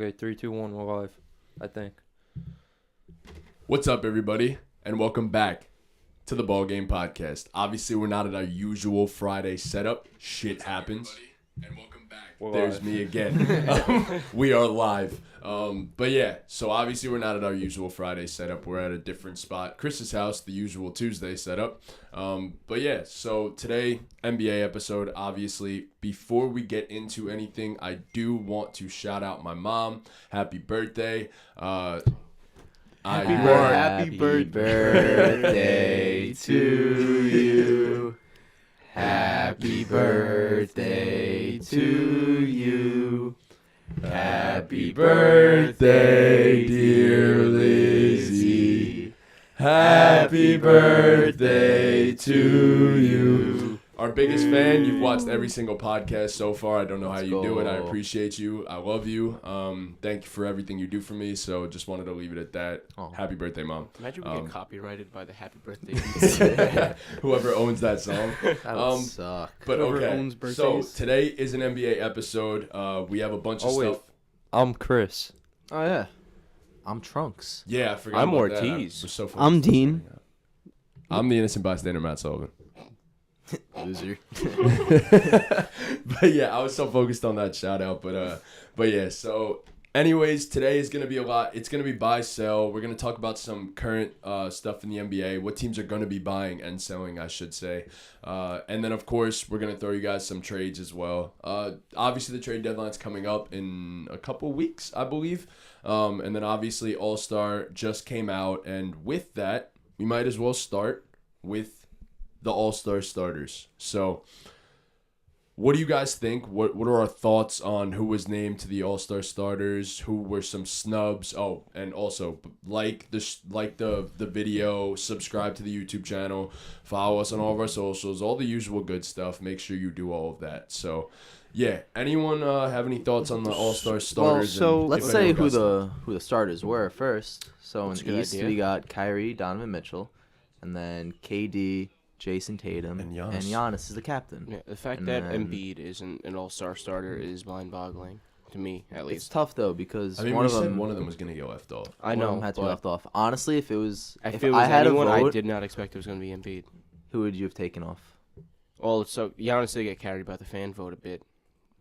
Okay, 3, 2, 1, we're live, I think. What's up, everybody, and welcome back to the BallGame podcast. Obviously, we're not at our usual Friday setup. Shit happens. And welcome back. There's live. me again. We are live. But yeah, so obviously we're not at our usual Friday setup. We're at a different spot. Chris's house, the usual Tuesday setup. But yeah, so today, NBA episode, obviously. Before we get into anything, I do want to shout out my mom. Happy birthday. Happy birthday to you. Happy birthday to you. Happy birthday, dear Lizzie. Happy birthday to you. Our biggest fan. You've watched every single podcast so far. I don't know how Let's you do it. I go. appreciate you. I love you. Thank you for everything you do for me. So just wanted to leave it at that. Oh. Happy birthday, Mom. Imagine we get copyrighted by the Happy Birthday. Whoever owns that song. That would suck. But Whoever okay. owns So birthdays. today is an NBA episode. We have a bunch of Oh, wait. stuff. I'm Chris. Oh, yeah. I'm Trunks. Yeah, I forgot. I'm about that. Ortiz. We're so focused I'm on Dean. saying that. I'm the innocent bystander, Matt Sullivan. Loser. But yeah, I was so focused on that shout out. But yeah, so anyways, today is gonna be a lot. It's gonna be buy sell. We're gonna talk about some current stuff in the NBA, what teams are gonna be buying and selling, I should say. And then of course we're gonna throw you guys some trades as well. Obviously the trade deadline's coming up in a couple weeks, I believe. And then obviously All-Star just came out, and with that, we might as well start with the All-Star starters. So, what do you guys think? What are our thoughts on who was named to the All-Star starters? Who were some snubs? Oh, and also like the video, subscribe to the YouTube channel, follow us on all of our socials, all the usual good stuff. Make sure you do all of that. So, yeah. Anyone have any thoughts on the All-Star starters? so and Let's if say anyone who got the starters were first. So That's a in the good East, idea. we got Kyrie, Donovan Mitchell, and then KD, Jason Tatum, And Giannis. and Giannis is the captain. Yeah, the fact And that then- Embiid isn't an all-star starter is mind-boggling to me, at It's least. tough though because I mean, one we of said them one of them was gonna get left off. I one of know, them had to be but left off. Honestly, if it was if if it was I had anyone, a I vote, did not expect it was going to be Embiid. who would you have taken off? Well, so Giannis did get carried by the fan vote a bit,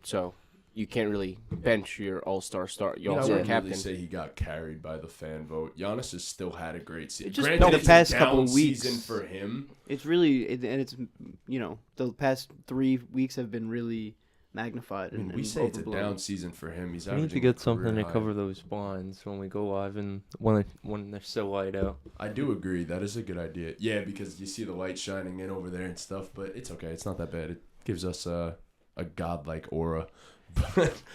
so you can't really bench your all-star I all-star wouldn't captain. really say he got carried by the fan vote. Giannis has still had a great season. It just Granted, the it's past a couple down weeks. season for him. It's really, and it's, the past 3 weeks have been really magnified. I mean, And, we and say it's a overblown. down season for him. He's We need to averaging get a something career to high. cover those blinds when we go live and when they're still light out. I do agree. That is a good idea. Yeah, because you see the light shining in over there and stuff, but it's okay. It's not that bad. It gives us a godlike aura.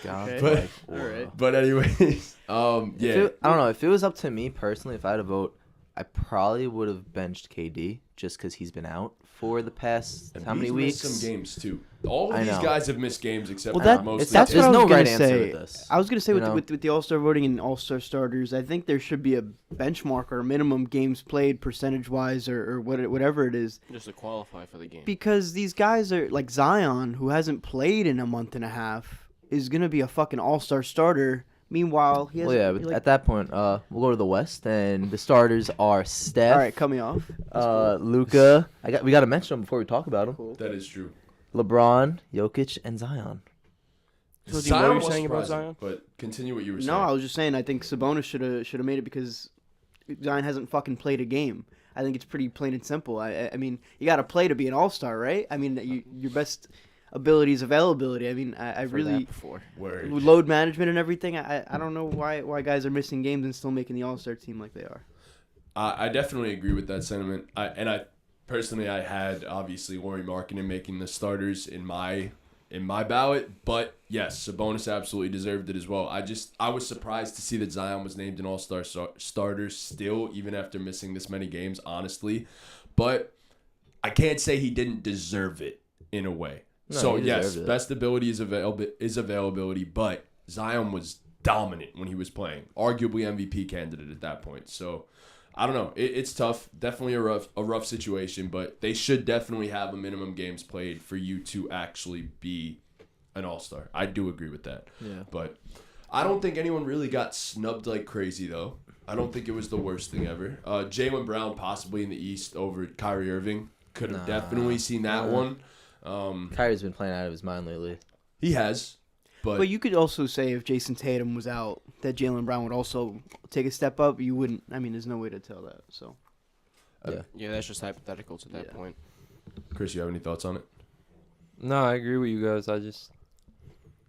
God, Okay. But- All right. But anyways, I don't know. If it was up to me personally, if I had a vote, I probably would have benched KD just because he's been out for the past and how many he's weeks? missed some games too. All of I these know. guys have missed games except Well, for that- mostly. that's There's what I no was gonna right answer say. with this. I was going to say You with, know? with the All-Star voting and All-Star starters, I think there should be a benchmark or a minimum games played percentage-wise or whatever it is. Just to qualify for the game. Because these guys are, like Zion, who hasn't played in a month and a half, is going to be a fucking All-Star starter. Meanwhile, he hasn't. Well, yeah, but at that point, we'll go to the West, and the starters are Steph, All right, cut me off. Luka. We got to mention them before we talk about them. Cool. That is true. LeBron, Jokic, and Zion. So, Dean, what were you was saying about surprising, Zion? But continue what you were saying. No, I was just saying I think Sabonis should have made it because Zion hasn't fucking played a game. I think it's pretty plain and simple. I mean, you got to play to be an all-star, right? I mean, your best ability is availability. I mean, I I've heard really that before. Word. with load management and everything. I don't know why guys are missing games and still making the all-star team like they are. I definitely agree with that sentiment. I personally had obviously Lauri Markkanen making the starters in my ballot, but yes, Sabonis absolutely deserved it as well. I was surprised to see that Zion was named an All-Star starter still, even after missing this many games, honestly. But I can't say he didn't deserve it in a way. No, So he yes, deserved it. best ability is availability, but Zion was dominant when he was playing, arguably MVP candidate at that point. So I don't know. It's tough. Definitely a rough situation, but they should definitely have a minimum games played for you to actually be an all-star. I do agree with that. Yeah. But I don't think anyone really got snubbed like crazy, though. I don't think it was the worst thing ever. Jaylen Brown possibly in the East over Kyrie Irving. Could have definitely seen that one. Kyrie's been playing out of his mind lately. He has. But you could also say if Jason Tatum was out, that Jaylen Brown would also take a step up. You wouldn't. I mean, there's no way to tell that. So. Yeah, that's just hypothetical to that point. Chris, you have any thoughts on it? No, I agree with you guys.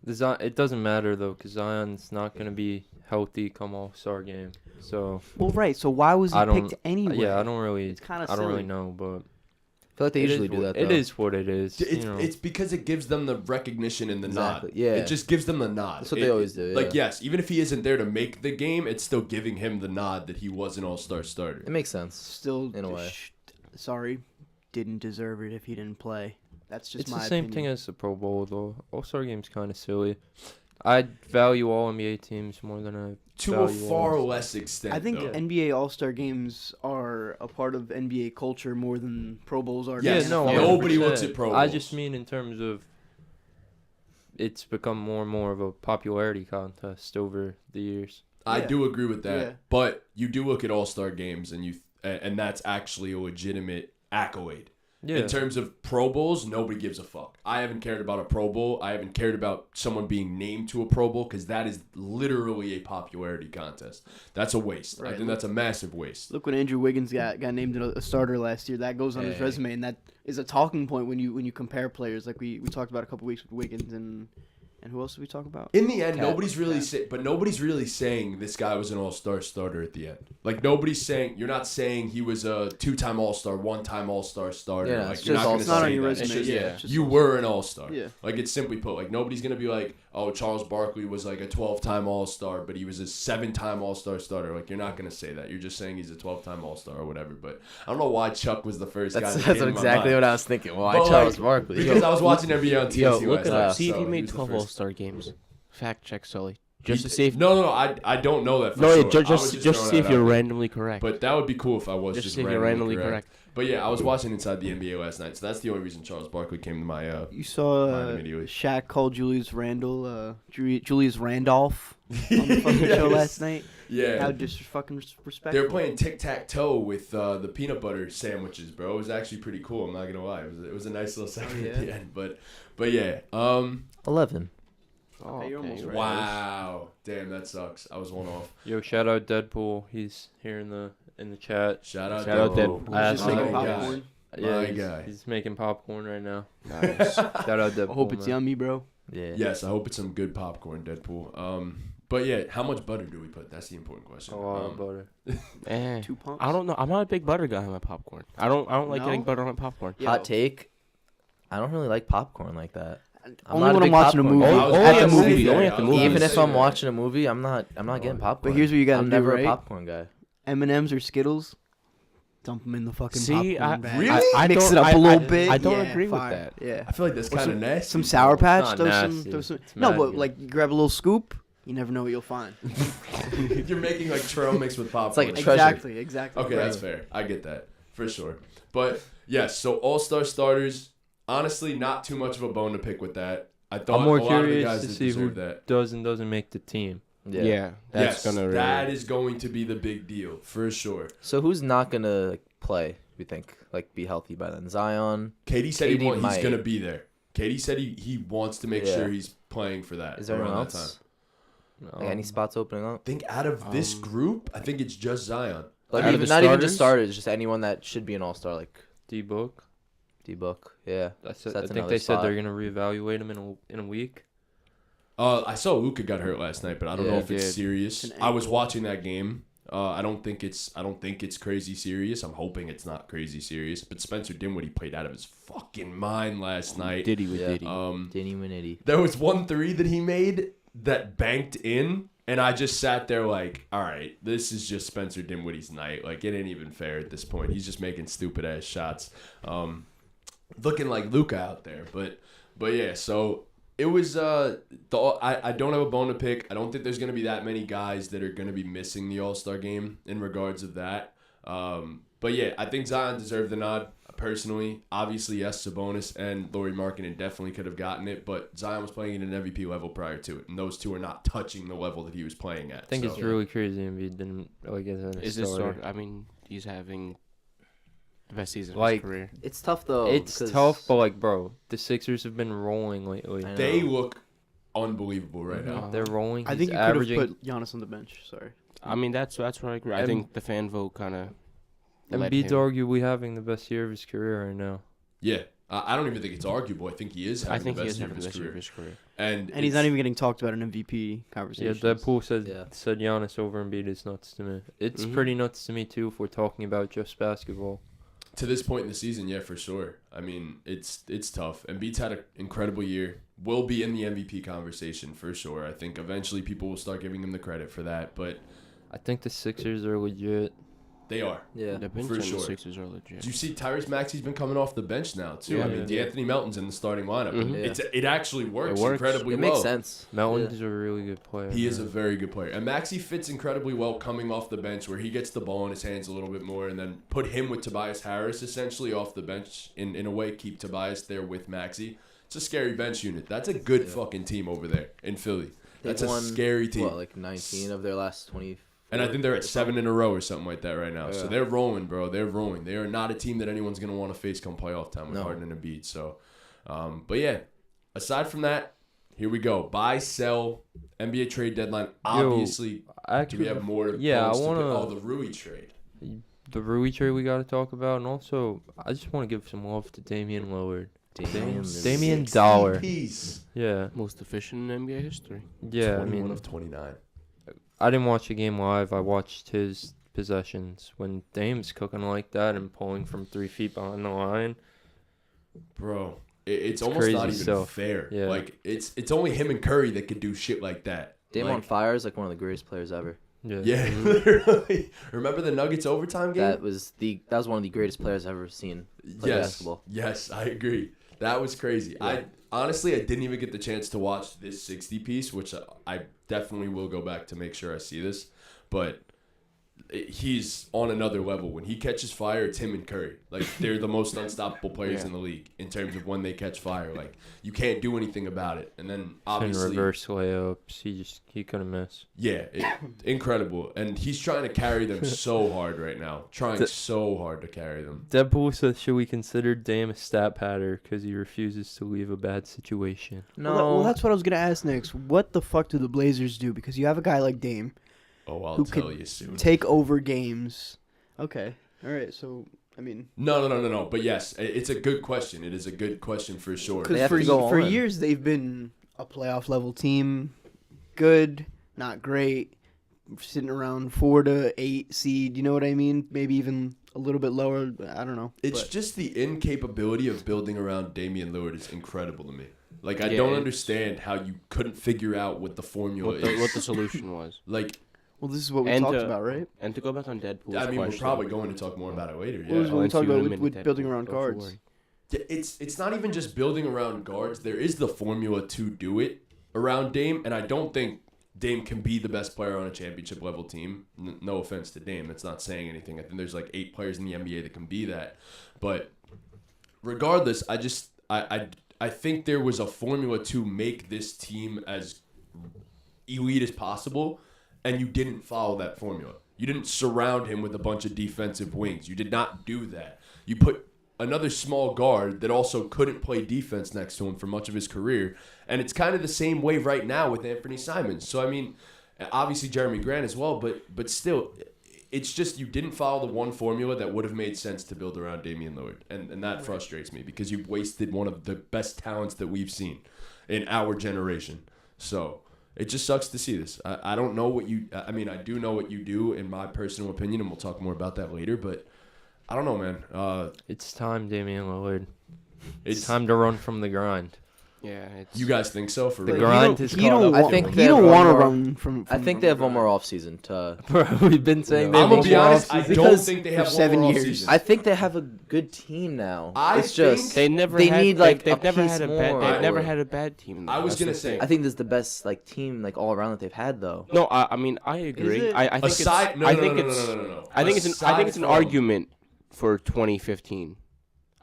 It doesn't matter though, because Zion's not gonna be healthy come All-Star game. So. Well, right. So why was he picked anyway? Yeah, I don't really. It's kind of. I don't really know, but. I feel like they usually do that, though. It is what it is. It's because it gives them the recognition and the nod. Yeah. It just gives them the nod. That's what they always do. Yeah. Like, yes, even if he isn't there to make the game, it's still giving him the nod that he was an all-star starter. It makes sense. Still, in a way. Sorry, didn't deserve it if he didn't play. That's just my opinion. It's the same thing as the Pro Bowl, though. All-Star game's kind of silly. I value all NBA teams more than I to a far less extent. I think though. NBA All-Star games are a part of NBA culture more than Pro Bowls are. Yes, no, nobody looks at Pro Bowls. I just mean in terms of it's become more and more of a popularity contest over the years. I do agree with that, Yeah. but you do look at All-Star games and that's actually a legitimate accolade. Yeah. In terms of Pro Bowls, nobody gives a fuck. I haven't cared about a Pro Bowl. I haven't cared about someone being named to a Pro Bowl because that is literally a popularity contest. That's a waste. Right. I think that's a massive waste. Look when Andrew Wiggins got named a starter last year. That goes on his resume, and that is a talking point when you compare players. Like we talked about a couple weeks with Wiggins and who else did we talk about? In the end, nobody's really saying this guy was an all-star starter at the end. Like you're not saying he was a 2-time all-star, 1-time all-star starter. Yeah, like it's you're not going to it's not say on your that. resume. It's just, It's just you were an all-star. Yeah. Like it's simply put. Like nobody's going to be like, oh, Charles Barkley was like a 12-time all-star, but he was a 7-time all-star starter. Like you're not going to say that. You're just saying he's a 12-time all-star or whatever. But I don't know why Chuck was the first guy. That's exactly what I was thinking. Why Charles Barkley? Because I was watching NBA on TNT Look last it night. up. See if so he made was the 12 first. All-Star games. Fact check, Sully. Just to see if No, I don't know that for no, sure. just to see if you're randomly correct. But that would be cool if I was just see if you're randomly correct. But yeah, I was watching Inside the NBA last night, so that's the only reason Charles Barkley came to my You saw mind immediately. Shaq called Julius Randolph on the fucking show last night. Yeah. How disrespectful. They were playing tic-tac-toe with the peanut butter sandwiches, bro. It was actually pretty cool, I'm not going to lie. It was a nice little segment at the end. But yeah. 11. Oh, You're almost okay. right. Wow. Damn, that sucks. I was one off. Yo, shout out Deadpool. He's here in the chat. Shout out Shout out Deadpool. I Just asked making him. popcorn. My he's, guy. he's making popcorn right now. Nice. Shout out Deadpool. I hope it's man. yummy, bro. Yeah. Yes, I hope it's some good popcorn, Deadpool. But yeah, how much butter do we put? That's the important question. A lot of butter. 2 pumps. I don't know. I'm not a big butter guy on my popcorn. I don't like No? getting butter on my popcorn. Yo, Hot take. I don't really like popcorn like that. I'm Only not a when I'm big watching a popcorn movie. guy. I was Only about at to the say movie. that. Only at the I was movie. about Even to if say I'm that. watching a movie, I'm not getting popcorn. But here's what you gotta I'm do, never right? a popcorn guy. M&M's or Skittles, dump them in the fucking See, popcorn bag. Really? I Mix don't- it up a little bit. I don't Yeah, agree with fine. that. Yeah. I feel like that's Or kind of nasty. Some Sour Patch. Not Throw nasty. some. It's No, mad but good. like you grab a little scoop. You never know what you'll find. You're making like trail mix with popcorn. like a treasure. Exactly. Okay, that's fair. I get that for sure. But yes, so all-star starters. Honestly, not too much of a bone to pick with that. I thought I'm more a lot of the curious guys to did see who deserve that. does and doesn't make the team. Yeah, that's yes, gonna. that is going to be the big deal for sure. So who's not gonna play? We think be healthy by then. Zion. Katie said KD he's might. going to be there. Katie said he wants to make Yeah. sure he's playing for that. Is there around anyone that time. else? Like any spots opening up? I think out of this group, I think it's just Zion. Like Out of even the not even just starters? starters, just anyone that should be an all-star, like D-Book. D-Book. Yeah. I So think that's they another said spot. they're gonna reevaluate him in a week. I saw Luka got hurt last night, but I don't know Yeah, if it's did. serious. It's an I was ankle. watching that game. I don't think it's crazy serious. I'm hoping it's not crazy serious. But Spencer Dinwiddie played out of his fucking mind last night. Diddy with Yeah. Diddy. Diddy Winiddy. There was 1 3 that he made that banked in, and I just sat there like, all right, this is just Spencer Dinwiddie's night. Like, it ain't even fair at this point. He's just making stupid ass shots, looking like Luka out there. But yeah, so it was I don't have a bone to pick. I don't think there's gonna be that many guys that are gonna be missing the All-Star game in regards of that. But yeah, I think Zion deserved the nod. Personally, obviously, yes, Sabonis and Lauri Markkanen definitely could have gotten it, but Zion was playing at an MVP level prior to it, and those two are not touching the level that he was playing at. I think it's really crazy Embiid didn't get a Is this starter. sort? I mean, he's having the best season of Like, his career. It's tough though. It's 'cause tough, but like, bro, the Sixers have been rolling lately. I know. They look unbelievable right now. They're rolling. I He's think you could have averaging. put Giannis on the bench. Sorry. I mean, that's where I agree. I Em- think the fan vote kind of. Embiid's arguably having the best year of his career right now. Yeah, I don't even think it's arguable. I think he is I having think the he best is year of having the his best year of career. his career. And And he's not even getting talked about in MVP Yeah, conversations. Deadpool said Yeah. Giannis over Embiid is nuts to me. It's Mhm. pretty nuts to me too if we're talking about just basketball. to this point in the season, yeah, for sure. I mean, it's tough. Embiid's had an incredible year. Will be in the MVP conversation for sure. I think eventually people will start giving him the credit for that, but I think the Sixers are legit. they are. Yeah. The bench for on sure. the Sixers are legit. Do you see Tyrese Maxey's been coming off the bench now too? I Yeah. mean, D'Anthony Melton's in the starting lineup. Mhm. And it actually works, It works. incredibly It well. makes sense. Melton's Yeah. is a really good player. He is a man. very good player. And Maxey fits incredibly well coming off the bench where he gets the ball in his hands a little bit more and then put him with Tobias Harris essentially off the bench in a way, keep Tobias there with Maxey. It's a scary bench unit. That's a good fucking team over there in Philly. That's They've a won, scary team. What, like 19 of their last 20. And I think they're at 7 in a row or something like that right now. So Yeah. they're rolling, bro. They're rolling. They are not a team that anyone's going to want to face come playoff time with No. Harden and Embiid. So, but yeah, aside from that, here we go. Buy, sell, NBA trade deadline. Obviously, do Actually, we have more? yeah, I polls to wanna- pick? Oh, the Rui trade. the Rui trade we got to talk about, and also I just want to give some love to Damian Lillard. Damian Dollar. Piece. Yeah, Most efficient in NBA history. yeah. I 21 mean, of 29. I didn't watch the game live. I watched his possessions. When Dame's cooking like that and pulling from 3 feet behind the line, Bro, it's almost crazy not even stuff. fair. Yeah. Like it's only him and Curry that could do shit like that. Dame Like, on fire is like one of the greatest players ever. yeah, Yeah, literally. Remember the Nuggets overtime game? That was one of the greatest players I've ever seen play basketball. Yes, I agree. That was crazy. Yeah. I didn't even get the chance to watch this 60 piece, which I definitely will go back to make sure I see this. But he's on another level. When he catches fire, it's him and Curry. Like, they're the most unstoppable players in the league in terms of when they catch fire. Like, you can't do anything about it. And then and obviously, reverse layups. He couldn't miss. yeah, incredible. And he's trying to carry them so hard right now. Trying so hard to carry them. Deadpool says, should we consider Dame a stat patter because he refuses to leave a bad situation? No, Well, that's what I was gonna ask next. What the fuck do the Blazers do? Because you have a guy like Dame Oh, I'll who tell could you soon. take over games. Okay, all right. So I mean, No. But yes, it's a good question. It is a good question for sure. They because have for to go for on. years they've been a playoff level team, good, not great, sitting around 4 to 8 seed. You know what I mean? Maybe even a little bit lower. I don't know. It's But just the incapability of building around Damian Lillard is incredible to me. Like, I Yeah, don't it's- understand how you couldn't figure out what the formula is. What the solution was. Like, well, this is what we And, talked uh, about, right? And to go back on Deadpool's I mean, we're question, probably going to talk more about it later. What was Yeah. what we Once talked you about eliminate with Deadpool, building around go guards. for it. Yeah, it's not even just building around guards. There is the formula to do it around Dame, and I don't think Dame can be the best player on a championship level team. No offense to Dame, that's not saying anything. I think there's like 8 players in the NBA that can be that. But regardless, I think there was a formula to make this team as elite as possible, and you didn't follow that formula. You didn't surround him with a bunch of defensive wings. You did not do that. You put another small guard that also couldn't play defense next to him for much of his career, and it's kind of the same way right now with Anthony Simons. So, I mean, obviously Jeremy Grant as well, but still, it's just you didn't follow the one formula that would have made sense to build around Damian Lillard, and that frustrates me because you've wasted one of the best talents that we've seen in our generation. So it just sucks to see this. I don't know what you – I mean, I do know what you do in my personal opinion, and we'll talk more about that later, but I don't know, man. It's time, Damian Lillard. It's It's time to run from the grind. Yeah, it's You guys think so? For The real? grind has He caught don't up. want, I think he they don't have want to one more- run from I think from they have the one more grind. offseason to. Bro, we've been saying No. they I'm have going to be one honest. more I offseason. don't Because think they for have 7 one more years. offseason. I think they have a good team now. I It's just think- They never They had, need, like, they've a never piece had a more. bad they've never I- had a bad team. I was That's gonna the say- thing. I think this is the best like team like all around that they've had though. No, I mean I agree. it? I think Aside, it's no, I no, think no, no, it's no, no, no, no. I think it's an Aside argument for 2015.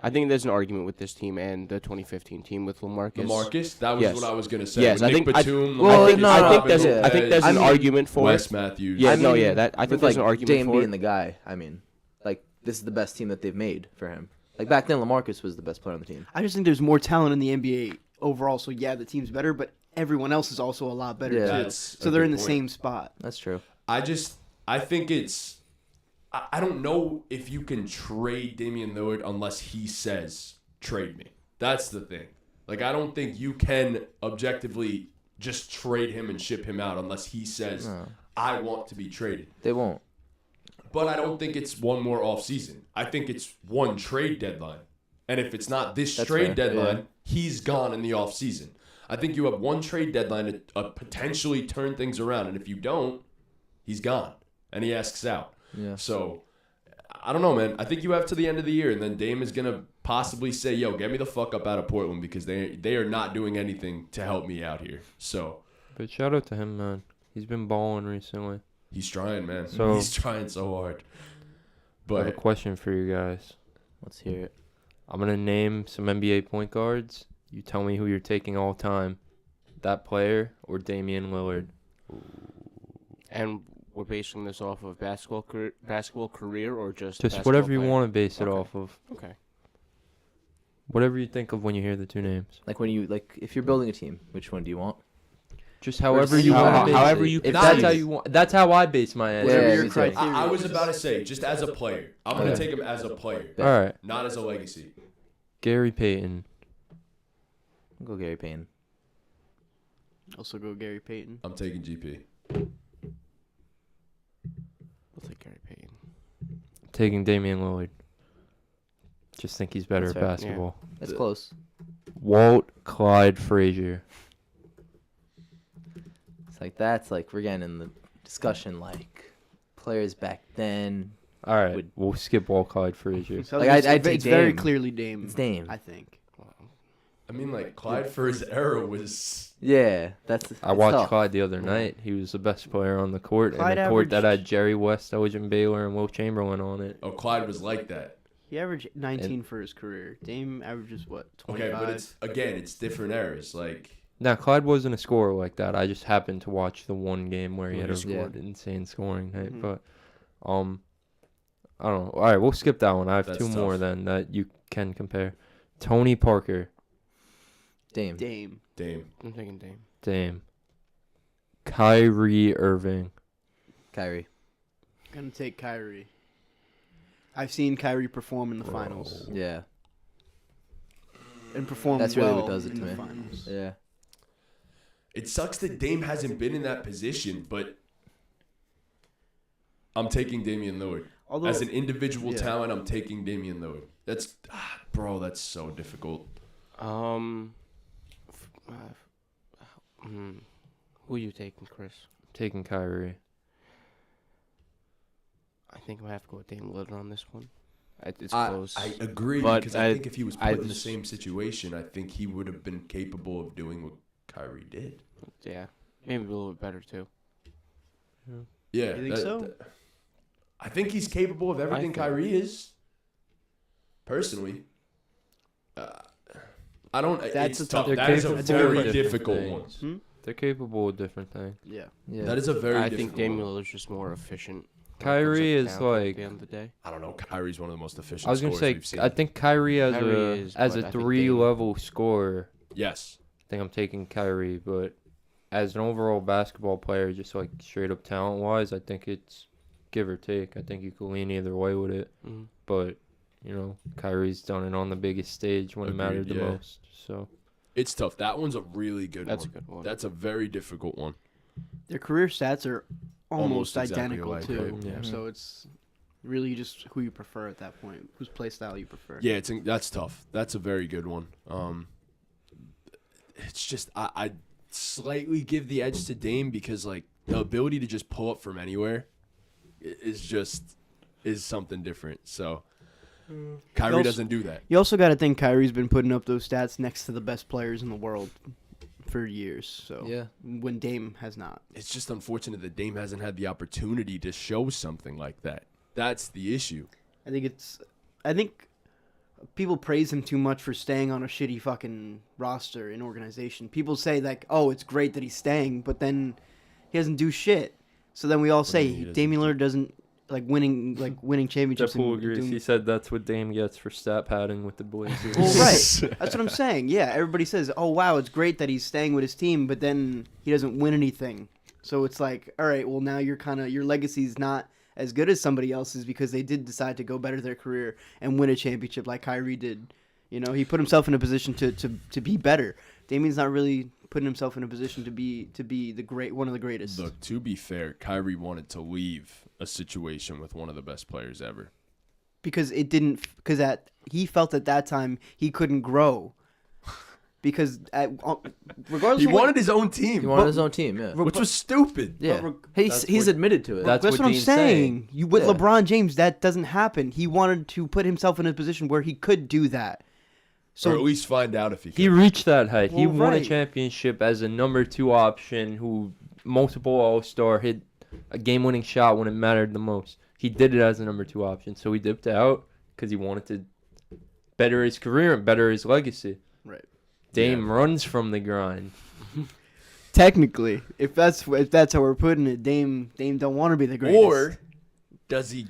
I think there's an argument with this team and the 2015 team with LaMarcus. LaMarcus? That was Yes. what I was going to say. Yes, With I Nick think- Batum, well, LaMarcus, no, I think Robin there's Lopez, I think there's an argument for Wes it. Matthews. Yeah, I no, mean, yeah, that I think with there's like an argument Dame for being it. the guy. I mean, like this is the best team that they've made for him. Like back then, LaMarcus was the best player on the team. I just think there's more talent in the NBA overall. So yeah, the team's better, but everyone else is also a lot better Yeah. too. That's So a they're good in the point. same spot. That's true. I think it's. I don't know if you can trade Damian Lillard unless he says trade me. That's the thing. Like I don't think you can objectively just trade him and ship him out unless he says No. I want to be traded. They won't. But I don't think it's one more off season. I think it's one trade deadline. And if it's not this That's trade fair, deadline, yeah. he's gone in the off season. I think you have one trade deadline to potentially turn things around, and if you don't, he's gone and he asks out. Yeah. So I don't know, man. I think you have to the end of the year, and then Dame is gonna possibly say, "Yo, get me the fuck up out of Portland because they are not doing anything to help me out here." So But shout out to him, man. He's been balling recently. he's trying, man. So- He's trying so hard. I have a But question for you guys. Let's hear it. I'm gonna name some NBA point guards. You tell me who you're taking all time. That player or Damian Lillard. And we're basing this off of basketball career or just Just whatever you player? want to base it Okay. off of. Okay. Whatever you think of when you hear the two names. Like when you if you're building a team, which one do you want? Just however just you how- want to how- base however it. you If can that's see how it. you want. That's how I base my answer. Whatever Yeah, your me too. criteria I was is. about to say, just as a player, I'm gonna Okay. take him as a player, All right. not as a legacy. Gary Payton. I'll go Gary Payne. Also go Gary Payton. I'm taking GP. We'll take Gary Payton. Taking Damian Lillard. Just think he's better That's at fair. basketball. That's close. Walt Clyde Frazier. It's like that's like we're getting in the discussion like players back then. All right. Would- We'll skip Walt Clyde Frazier. So Like, it's, I'd take it's very Dame. clearly Dame. It's Dame. I think. I mean, like Clyde for his era was. Yeah, that's. I it's watched tough. Clyde the other night. He was the best player on the court. Clyde and the court that averaged- had Jerry West, Elgin Baylor, and Will Chamberlain on it. Oh, Clyde was like that. He averaged 19 for his career. Dame averages what? 25. Okay, but it's different eras. Like Now, Clyde wasn't a scorer like that. I just happened to watch the one game where he had a Yeah. insane scoring night. Mhm. But, I don't know. All right, we'll skip that one. I have That's two more tough. then that you can compare. Tony Parker. Dame. Dame. Dame. I'm taking Dame. Dame. Kyrie Irving. Kyrie. Gonna take Kyrie. I've seen Kyrie perform in the finals Yeah. and perform That's really well what does it in to the me. finals. Yeah. It sucks that Dame hasn't been in that position, but I'm taking Damian Lillard. Although As an individual yeah. talent, I'm taking Damian Lillard. That's, bro, that's so difficult. Who are you taking, Chris? Taking Kyrie. I think I'm gonna have to go with Dame Lillard on this one. It's I close. agree But because I I- think if he was I put in the just- same situation, I think he would have been capable of doing what Kyrie did. Yeah, maybe a little bit better too. Yeah, You think so? I think he's capable of everything think- Kyrie is. Personally, I don't. That's it's a tough. tough- That is a That's a very good difficult thing. one. Hmm? They're capable of different things. Yeah. Yeah. That is a very I difficult think Dame one. Lillard's just more efficient. when it comes Kyrie to is talent at like- the end of the day. I don't know. Kyrie's one of the most efficient. I was gonna scorers say, we've seen. I think Kyrie as Kyrie a is, as but a I think Dame- 3-level scorer. yes. I think I'm taking Kyrie, but as an overall basketball player, just like straight up talent wise, I think it's give or take. I think you could lean either way with it, Mhm. but Kyrie's done it on the biggest stage when it mattered Agreed, the yeah. most. So It's tough. That one's a really good That's one. a good one. That's a very difficult one. Their career stats are almost Almost exactly identical alike, too. right? Yeah. So it's really just who you prefer at that point, whose play style you prefer. Yeah, that's tough. That's a very good one. It's just I slightly give the edge to Dame because like the ability to just pull up from anywhere is something different. So Kyrie also- doesn't do that. You also got to think Kyrie's been putting up those stats next to the best players in the world for years. So Yeah. when Dame has not. It's just unfortunate that Dame hasn't had the opportunity to show something like that. That's the issue. I think it's I think people praise him too much for staying on a shitty fucking roster and organization. People say like, "Oh, it's great that he's staying," but then he doesn't do shit. So then we all say Damian Lillard doesn't winning championships. Deadpool agrees. He said that's what Dame gets for stat padding with the Blazers. Well, right. That's what I'm saying. Yeah, everybody says, "Oh, wow, it's great that he's staying with his team," but then he doesn't win anything. So it's like, all right, well, now your legacy's not as good as somebody else's because they did decide to go better their career and win a championship like Kyrie did. You know, he put himself in a position to be better. Damian's not really putting himself in a position to be one of the greatest. Look, to be fair, Kyrie wanted to leave a situation with one of the best players ever. Because he felt at that time he couldn't grow. Because regardless, he wanted his own team. He wanted his own team, yeah. Which was stupid. Yeah, he's admitted to it. That's what I'm saying. With LeBron James, that doesn't happen. He wanted to put himself in a position where he could do that. So or at least find out if he could. He reached that height. Well, he won a right. championship as a number 2 option who multiple All-Star, hit a game-winning shot when it mattered the most. He did it as a number 2 option, so he dipped out because he wanted to better his career and better his legacy. Right. Dame runs from the grind. Technically, if that's how we're putting it, Dame don't want to be the greatest. Or does he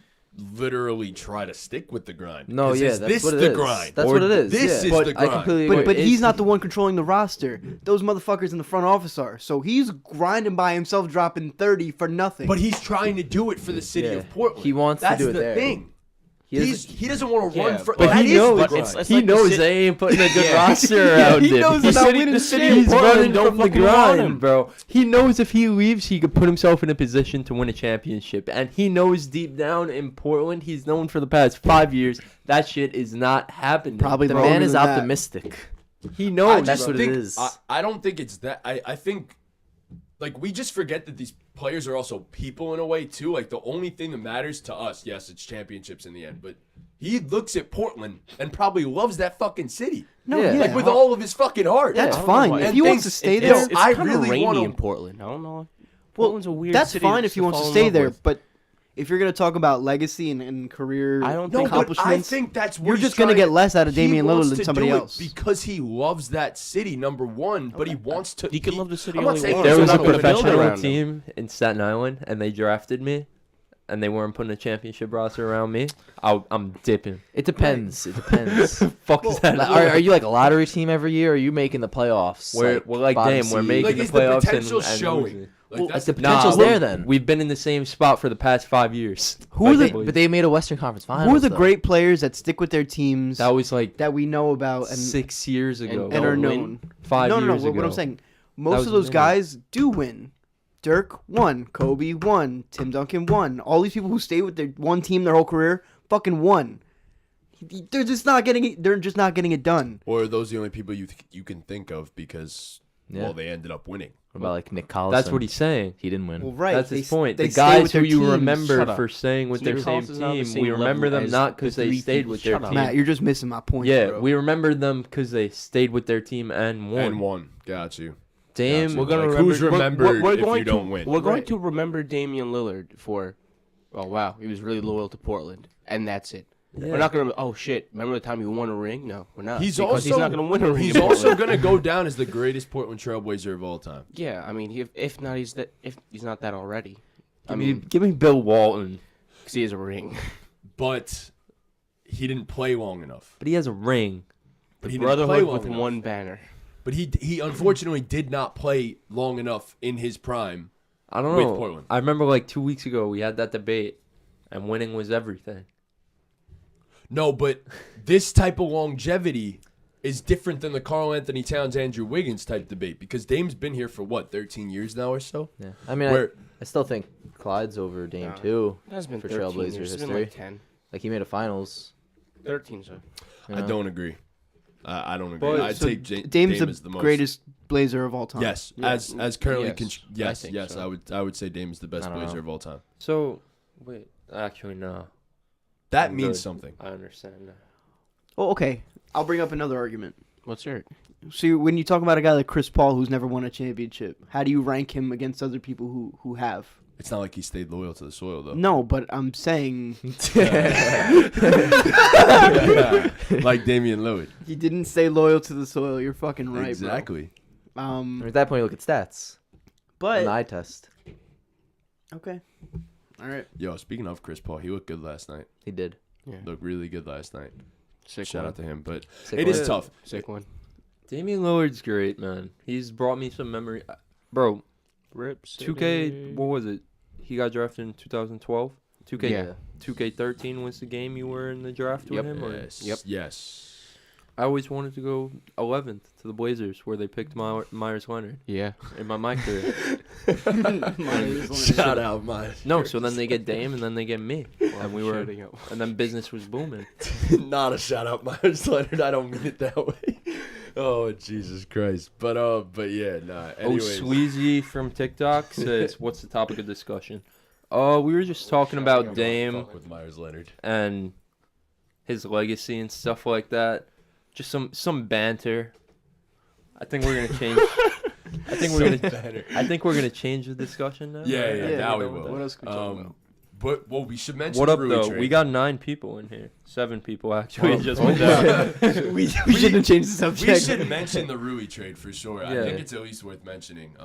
literally try to stick with the grind? No, yeah, that's what it is. Grind? That's Or what it is. This yeah. is the grind. I completely agree. But he's not the one controlling the roster. Those motherfuckers in the front office are. So he's grinding by himself, dropping 30 for nothing. But he's trying to do it for the city of Portland. He wants That's to do it the there. thing. He doesn't want to run for. but That he is knows. the grind. It's He like the knows city- they ain't putting a good roster around he him. knows He's about sitting- winning the shit. city He's Portland running don't from the fucking want him. grind, bro. He knows if he leaves, he could put himself in a position to win a championship. And he knows deep down in Portland, he's known for the past 5 years, that shit is not happening. Probably The longer man is than that. optimistic. He I knows. That's just what it think, is. I don't think it's that. I think, like, we just forget that these players are also people in a way, too. Like, the only thing that matters to us, yes, it's championships in the end, but he looks at Portland and probably loves that fucking city. No, Yeah. yeah. Like, with all of his fucking heart. That's I don't fine. know why. If And he wants thinks to stay it's- there, It's I kind of really rainy wanna- in Portland. I don't know. well, Portland's a weird that's city fine to if he wants to fall in stay love there. with. But if you're going to talk about legacy and career I don't No, think but I accomplishments, think that's what you're he's just going to trying get less out of he Damian wants Lillard than to somebody do it else. because he loves that city, number one. But he wants to. He can love the city I'm all not he saying wants. There he's was a not gonna build professional around him. team in Staten Island, and they drafted me, and they weren't putting a championship roster around me. I'm dipping. It depends. It depends. Fuck is that? Are you like a lottery team every year? Or are you making the playoffs? We're like bottom Dame. We're seed? making Like, the is the playoffs potential and showing? losing. Like, Well, that's the the potential's Nah, there then. We've been in the same spot for the past 5 years. Who are the- But they made a Western Conference Finals. Who are the though. great players that stick with their teams That was like that we know about and 6 years ago. and are don't win? known? 5 No, years ago. what I'm saying, most was of those amazing. guys do win. Dirk won, Kobe won, Tim Duncan won. All these people who stay with their one team their whole career fucking won. They're just not getting it. They're just not getting it done. Or are those the only people you can think of because Yeah. well they ended up winning? What about like Nick Collison? That's what he's saying. He didn't win. Well, right. That's his they, point. They The stay guys with who their you teams. remember Shut up. for staying with Nick their same Collison's not on the team, same we remember level them as not the because they three stayed people. with their Shut up. team. Matt, you're just missing my point. Yeah, bro. we remember them because they stayed with their team and won. And won. Got you. Damn, Gotcha. We're gonna Like, remember, who's remembered we're if going you to, don't win? We're going Right. to remember Damian Lillard for, oh wow, he was really loyal to Portland, and that's it. We're not gonna. Oh shit! Remember the time he won a ring? No, we're not. He's because also he's not gonna win a ring. He's in also Portland. gonna go down as the greatest Portland Trailblazer of all time. Yeah, I mean, if not, if he's not that already. I give me, mean, give me Bill Walton. because he has a ring. But he didn't play long enough. But he has a ring. But he didn't play Brotherhood long with enough. one banner. But he unfortunately did not play long enough in his prime. I don't With know. Portland. I remember like 2 weeks ago we had that debate, and winning was everything. No, but this type of longevity is different than the Karl Anthony Towns, Andrew Wiggins type debate because Dame's been here for what, 13 years now or so? Yeah. I mean, Where- I still think Clyde's over Dame Nah. too. It has been For 13 Trailblazers years. It's been history. like 10. Like he made a finals. 13, so. You I know? don't agree. I don't agree. But- I'd So say Dame's Dame the is the most. greatest Blazer of all time. Yes, Yeah. as currently, Yes, I yes, think so. I would say Dame is the best I don't Blazer know. of all time. So, wait, actually, no. That I'm means good. something. I understand now. Oh, okay. I'll bring up another argument. Let's hear it. So when you talk about a guy like Chris Paul who's never won a championship, how do you rank him against other people who have? It's not like he stayed loyal to the soil, though. No, but I'm saying Like Damian Lillard. he didn't stay loyal to the soil. You're fucking right, Exactly. bro. At that point, you look at stats. But An eye test. okay, all right. Yo, speaking of Chris Paul, he looked good last night. He did. Looked really good last night. Sick Shout one. out to him. But Sick it one. is tough. Sick one. Damian Lillard's great, man. He's brought me some memory. Bro, Rip 2K, what was it? He got drafted in 2012. 2K, Yeah. 2K13 was the game you were in the draft with him. Or? Yes. Yep. Yes. I always wanted to go 11th to the Blazers, where they picked Myers Leonard Yeah. in my career. Shout out, Myers. No, so then they get Dame, and then they get me, and we were, Shouting out. and then business was booming. Not a shout out, Myers Leonard. I don't mean it that way. Oh, Jesus Christ. But yeah, nah. Anyways. Oh, Sweezy from TikTok says, "What's the topic of discussion?" We were just talking about Dame Fuck with Myers Leonard. and his legacy and stuff like that. Just some banter. I think we're gonna change. I think we're gonna change the discussion now. Yeah, Yeah, now we what will. What else can we talk about? But well, we should mention What the up Rui though? trade. We got 9 people in here. 7 people actually. Oh, Just oh went down. we shouldn't have changed the subject. We should mention the Rui trade for sure. I Yeah. think it's at least worth mentioning.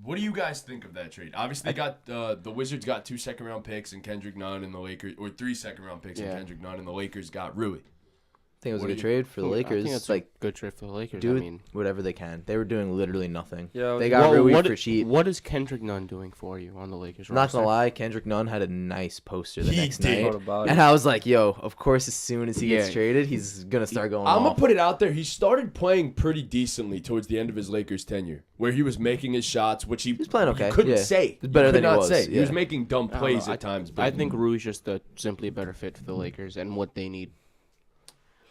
What do you guys think of that trade? Obviously, the Wizards got 2 second-round picks and Kendrick Nunn, and the Lakers, or 3 second-round picks and Yeah. Kendrick Nunn, and the Lakers got Rui. I think it was What a do good you- trade for the I Lakers. think that's Like, a good trade for the Lakers. do I mean, whatever they can. They were doing literally nothing. Yeah, They got well, Rui what, for cheap. what is Kendrick Nunn doing for you on the Lakers? Not gonna roster? lie, Kendrick Nunn had a nice poster the He next did. night. Thought about it. And I was like, yo, of course, as soon as he gets Yeah. traded, he's going to start going I'm off. gonna put it out there. He started playing pretty decently towards the end of his Lakers tenure, where he was making his shots, which he was playing okay, You couldn't yeah. say. It's better You could than he not was, say. He was yeah. making dumb I don't plays know. at times. But I think Rui's just simply a better fit for the Lakers and what they need.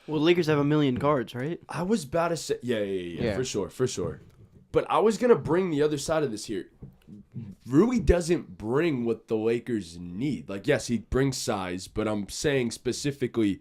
Well, the Lakers have 1 million guards, right? I was about to say, yeah, Yeah. for sure. But I was gonna bring the other side of this here. Rui doesn't bring what the Lakers need. Like, yes, he brings size, but I'm saying specifically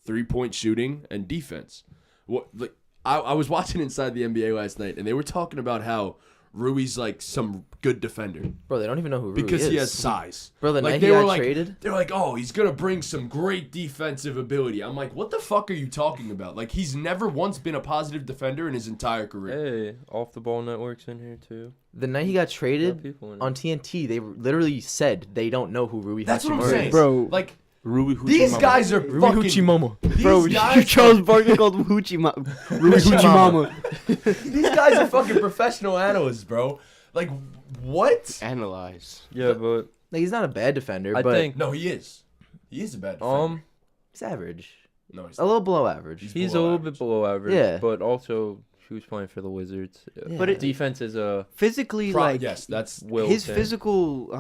3-point shooting and defense. What? Like, I was watching Inside the NBA last night, and they were talking about how Rui's like some good defender Bro, they don't even know who Rui because is. he has size. Bro, the Like, night they he were got like, traded. they're like, oh, he's gonna bring some great defensive ability. I'm like, what the fuck are you talking about? Like, he's never once been a positive defender in his entire career. Hey, Off the Ball Network's in here too. The night he got Got traded people in on TNT, they literally said they don't know who Rui That's what I'm Hachimura saying, is. Bro. Like, Rui these guys are Rui fucking. Hachimura. These Bro, guys, Charles Barkley called him Hoochie Mama. these guys are fucking professional analysts, bro. Like, what? Analyze. Yeah, but Like, he's not a bad defender, I but think No, he is. He is a bad defender. he's average. No, he's A little below average. he's a below little average. bit below average. Yeah. But also, he was playing for the Wizards. Yeah. But it- defense is a Physically, like yes, that's will his thing. physical, what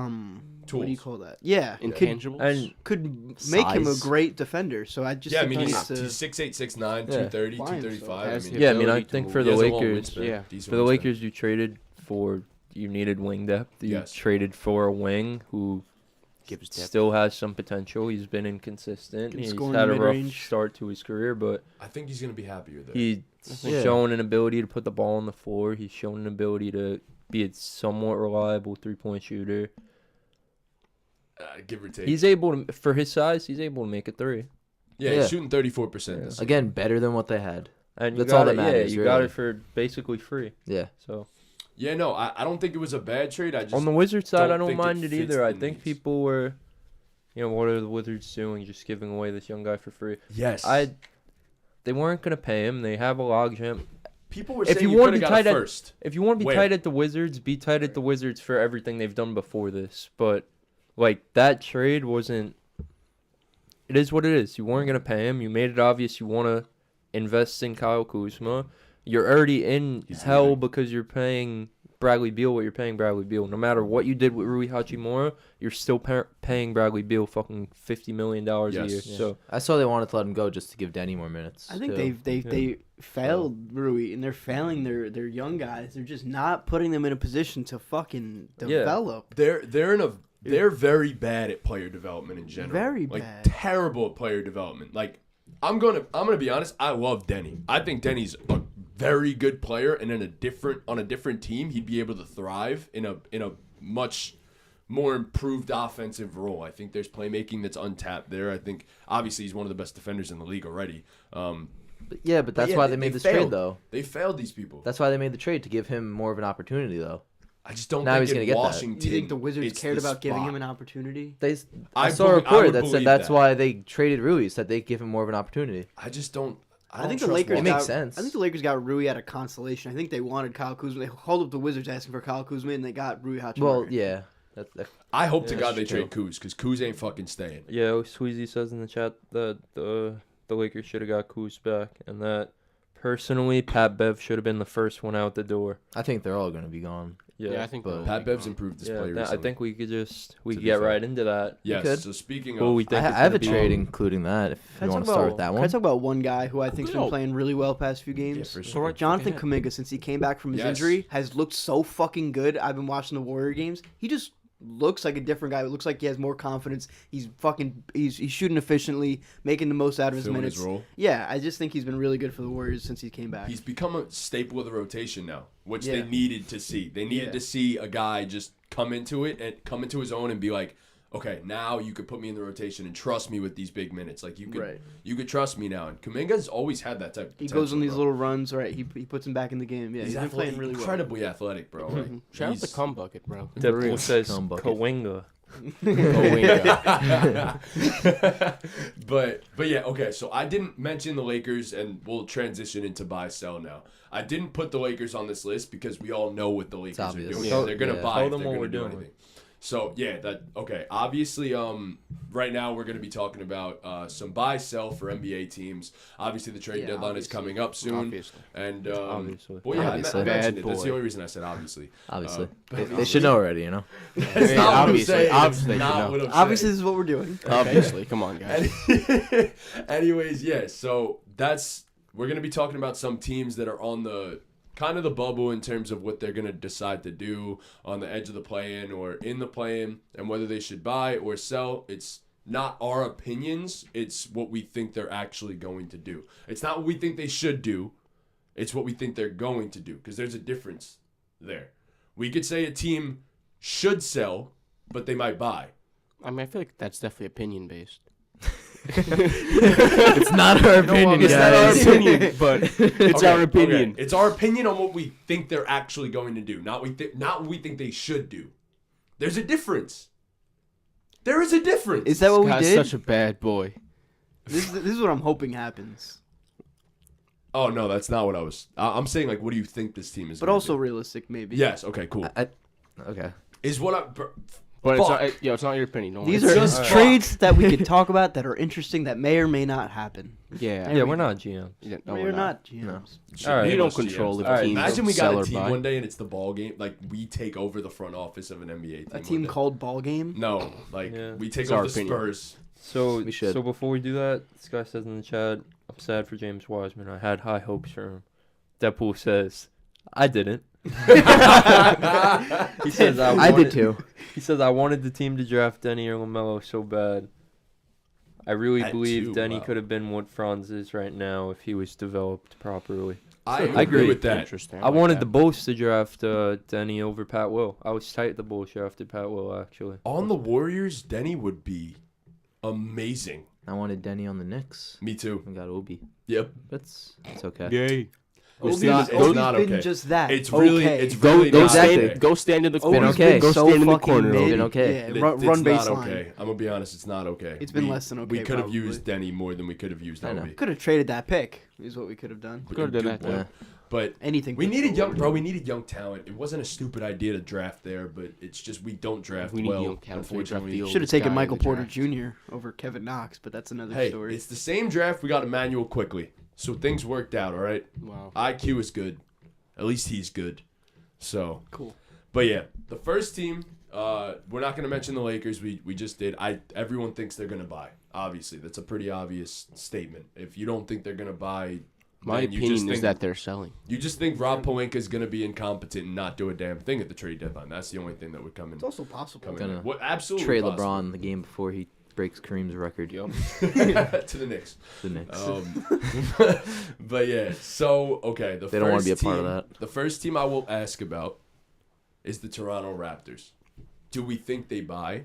do you Tools. call that? Yeah, could, Intangibles. And could make him a Size. great defender. So I just yeah. I think mean, he he's needs to. 6'8", 6'9", Yeah. 230, Fine, 235. so- I mean, yeah, I mean, I ability to think move. for he the has a long Lakers, wingspan, yeah. decent for the wingspan. Lakers, you traded for you needed wing depth. You Yes. traded for a wing who Gives depth. still has some potential. He's been inconsistent. Can He's score in had the a rough mid-range. start to his career, but I think he's gonna be happier there. he's Yeah. shown an ability to put the ball on the floor. He's shown an ability to be a somewhat reliable 3-point shooter. Give or take. He's able to, for his size, he's able to make a 3. yeah, Yeah. he's shooting 34% this year. Again, better than what they had. And you That's got all that it, matters, Yeah, you got really. it for basically free. Yeah. So Yeah, no, I don't think it was a bad trade. I just on the Wizards side, don't I don't think it mind it fits either. I the think needs. people were, what are the Wizards doing? Just giving away this young guy for free. yes. They weren't gonna pay him. They have a logjam. People were if saying you you want could to have be got tight a at- first. If you want to be Where? tight at the Wizards, be tight at the Wizards for everything they've done before this. But like that trade wasn't. It is what it is. You weren't gonna pay him. You made it obvious you want to invest in Kyle Kuzma. You're already in He's hell leaving. because you're paying Bradley Beal what you're paying Bradley Beal. No matter what you did with Rui Hachimura, you're still paying Bradley Beal fucking $50 million a Yes. year. Yeah. So I saw they wanted to let him go just to give Denny more minutes. I think too. they failed Rui, and they're failing their young guys. They're just not putting them in a position to fucking Yeah. develop. They're very bad at player development in general. Very like, bad. terrible at player development. Like I'm gonna be honest. I love Denny. I think Denny's a very good player, and on a different team, he'd be able to thrive in a much more improved offensive role. I think there's playmaking that's untapped there. I think obviously he's one of the best defenders in the league already. But that's why they made this trade, failed. though. They failed these people. That's why they made the trade, to give him more of an opportunity, though. I just don't Now think he's gonna in get that. Washington. You think the Wizards it's cared the about giving spot. him an opportunity? I saw a I report would that believe said that's that. why they traded Rui, said they give him more of an opportunity. I just don't. I think don't the trust Lakers It makes got, sense. I think the Lakers got Rui out of consolation. I think they wanted Kyle Kuzma. They called up the Wizards asking for Kyle Kuzma, and they got Rui Hachimura. Well, yeah. I hope to Yeah, God they that's true. trade Kuz, because Kuz ain't fucking staying. Yeah, Sweezy says in the chat that the Lakers should have got Kuz back, and that personally Pat Bev should have been the first one out the door. I think they're all going to be gone. Yeah, I think but- Pat Bev's improved this yeah. play I recently. think we could To be get fair. right into that. Yes. could. So speaking Who of, we think I is have gonna a be- trade including that, if Can I you want to talk start about- with that Can I one. talk about one guy who I think's been No. playing really well past few games? for sure. Right, Jonathan fucking Kuminga, since he came back from his Yes. injury, has looked so fucking good. I've been watching the Warrior games. He just looks like a different guy. It looks like he has more confidence. He's shooting efficiently, making the most out of his filling minutes. his role. Yeah, I just think he's been really good for the Warriors since he came back. He's become a staple of the rotation now, which they Yeah. needed to see. They needed Yeah. to see a guy just come into it and come into his own and be like, okay, now you could put me in the rotation and trust me with these big minutes. Like you could trust me now. And Kuminga's always had that type of He potential, goes on these bro. little runs, right? He puts him back in the game. Yeah, He's he's been playing really well. incredibly athletic, bro. Like, Shout out he's- the cum bucket, bro. Deadpool says Come bucket. Kawinga. but yeah, okay. So I didn't mention the Lakers, and we'll transition into buy sell now. I didn't put the Lakers on this list because we all know what the Lakers are obvious. doing. Yeah. They're gonna Yeah. buy Tell if them they're what gonna we're do doing. anything. So yeah, okay. Obviously, right now we're gonna be talking about some buy sell for NBA teams. Obviously, the trade Yeah, deadline is obviously. coming up soon, Obviously. and Obviously. well, yeah, Obviously. I mentioned it. Bad That's the boy. only reason I said obviously. Obviously. But They should know already, you know? That's mean, not what I'm obviously- saying. obviously That's they should not know. what I'm Obviously, saying. this is what we're doing. Obviously, come on, guys. Anyways, yeah. So we're gonna be talking about some teams that are on the kind of the bubble in terms of what they're gonna decide to do on the edge of the play-in or in the play-in, and whether they should buy or sell. It's not our opinions. It's what we think they're actually going to do. It's not what we think they should do. It's what we think they're going to do, because there's a difference there. We could say a team should sell, but they might buy. I mean, I feel like that's definitely opinion based. It's not our opinion, It's not our guys. opinion, but it's our opinion. Okay. It's our opinion on what we think they're actually going to do, not what we think they should do. There's a difference. There is a difference. Is that what we Scott's did? such a bad boy. This is what I'm hoping happens. Oh no, that's not what I was. I'm saying, like, what do you think this team is? But gonna also do? realistic, maybe. Yes. Okay. Cool. Okay. Is what I. But it's Fuck. not, it's not your opinion. Don't These worry. are just just fuck. trades that we can talk about that are interesting that may or may not happen. Yeah. Yeah, we're not GMs. Yeah, no, we're not GMs. All right. You Name don't us control GMs. the All right, team. Imagine we sell got or a team buy. one day and it's the ball game. Like, we take over the front office of an NBA team. A team one day. called BallGame. No, like Yeah. we take It's over our the opinion. Spurs. So We should. So before we do that, this guy says in the chat, I'm sad for James Wiseman. I had high hopes for him. Deadpool says, I didn't. He says I did too. He says I wanted the team to draft Denny or LaMelo so bad. I really That believe too, Denny wow. could have been what Franz is right now if he was developed properly. I agree. agree with that. Interesting. I like wanted that. the Bulls to draft Denny over Pat Will. I was tight the Bulls drafted Pat Will, actually. On the Warriors, Denny would be amazing. I wanted Denny on the Knicks. Me too. We got Obi. Yep. It's okay. Yay. It's Obi's- not- it's Obi's not been okay. just that. It's really, okay. it's Go, really go, not stand- okay. go stand in the been corner. okay. Go so stand in the fucking corner. mid. Been okay. Yeah, It- run it's baseline. not okay. I'm gonna be honest. It's not okay. It's been less than okay, We could have probably. used Denny more than we could have used I know. Obi. Could have traded that pick. Is what we could have done. But Could've you done do that, want- But Anything. we but needed young, forward. bro. We needed young talent. It wasn't a stupid idea to draft there, but it's just we don't draft We need well. young talent. We draft Unfortunately, the Should have oldest taken guy in Michael the Porter draft. Jr. over Kevin Knox, but that's another hey, story. it's the same draft. We got Emmanuel quickly, so things worked out. All right, Wow. IQ is good. At least he's good. So Cool. But yeah, the first team. We're not gonna mention the Lakers. We just did. Everyone thinks they're gonna buy. Obviously, that's a pretty obvious statement. If you don't think they're gonna buy, My then you just opinion is think- that they're selling. You just think Rob Pelinka is going to be incompetent and not do a damn thing at the trade deadline. That's the only thing that would come in. It's also possible. Come Gonna in. What absolutely Trade possible. LeBron the game before he breaks Kareem's record. Yup. to the Knicks. The Knicks. But yeah, so okay, They don't wanna be a part of that. The first team I will ask about is the Toronto Raptors. do we think they buy,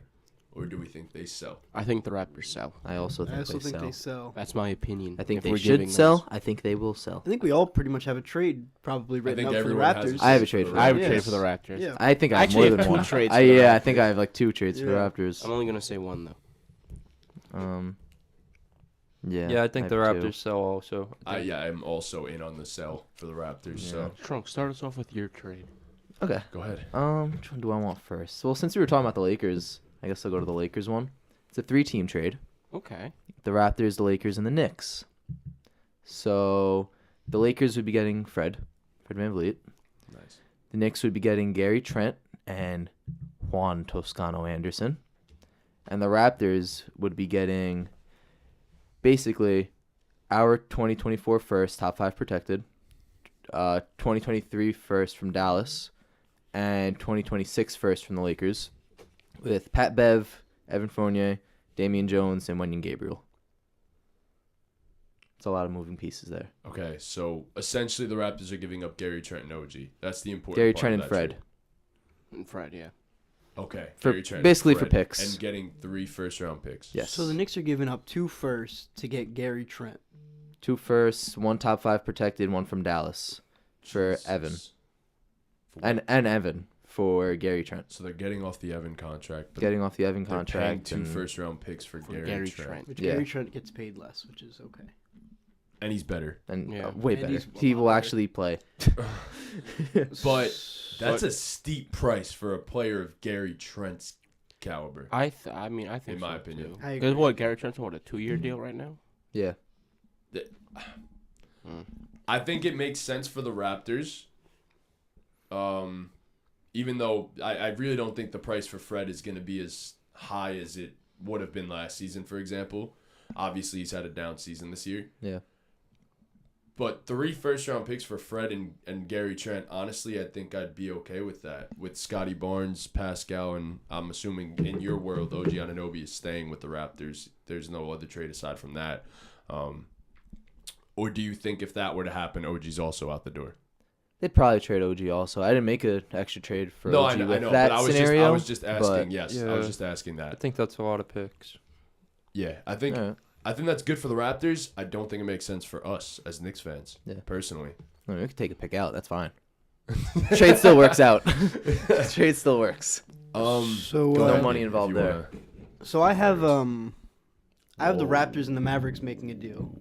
or do we think they sell? I think the Raptors sell. I also think, I also think sell. they sell. That's my opinion. I think if they we're should giving sell. those. I think they will sell. I think we all pretty much have a trade probably written think up for the everyone has Raptors. I have a trade for the I have a Yes. trade for the Raptors. Yeah. I think I have Actually, more I have than two one. trades for the Yeah, I Raptors. think I have like 2 trades for the Yeah. Raptors. I'm only gonna say one though. Yeah. Yeah, I think the have Raptors 2. sell also. I'm also in on the sell for the Raptors. So Trunk, start us off with your trade. Okay. go ahead. Which one do I want first? Well, since we were talking about the Lakers, I guess I'll go to the Lakers one. It's a 3-team trade. Okay. The Raptors, the Lakers, and the Knicks. So the Lakers would be getting Fred VanVleet. Nice. The Knicks would be getting Gary Trent and Juan Toscano Anderson. And the Raptors would be getting basically our 2024 first, top 5 protected, 2023 first from Dallas, and 2026 first from the Lakers, with Pat Bev, Evan Fournier, Damian Jones, and Wenyen Gabriel. It's a lot of moving pieces there. Okay, so essentially the Raptors are giving up Gary Trent and OG. That's the important Gary part Trent of and that Fred. trade. And Fred, yeah. Okay, For- Gary Trent, basically and for Fred, picks. and getting 3 first-round picks. Yes. So the Knicks are giving up 2 firsts to get Gary Trent. 2 firsts, 1 top 5 protected, 1 from Dallas for Jesus. Evan. For- And Evan for Gary Trent. So they're getting off the Evan contract, but Getting off the Evan they're paying contract. 2 and- first-round picks for Gary, Trent. Which Yeah. Gary Trent gets paid less, which is okay. And he's better. And Yeah. way And better. he's a He lot will better. actually play. But that's a steep price for a player of Gary Trent's caliber. I think In my so, opinion. too. I Because agree. what, Gary Trent's on, what, a 2-year deal right now? Yeah. I think it makes sense for the Raptors. Even though I really don't think the price for Fred is going to be as high as it would have been last season, for example. Obviously, he's had a down season this year. Yeah. But 3 first-round picks for Fred and Gary Trent, honestly, I think I'd be okay with that. With Scotty Barnes, Pascal, and I'm assuming in your world, OG Anunoby is staying with the Raptors. There's no other trade aside from that. Or do you think if that were to happen, OG's also out the door? They'd probably trade OG also. I didn't make an extra trade for No, OG I know, with but that I scenario. was just asking. but- Yes, I Yeah. was just asking I that. think that's a lot of picks. Yeah, I think Alright. that's good for the Raptors. I don't think it makes sense for us as Knicks fans. Yeah. Personally. I mean, we could take a pick out. That's fine. Trade still works out. Trade still works. So No ahead, money if involved you there. So I have the Raptors and the Mavericks making a deal.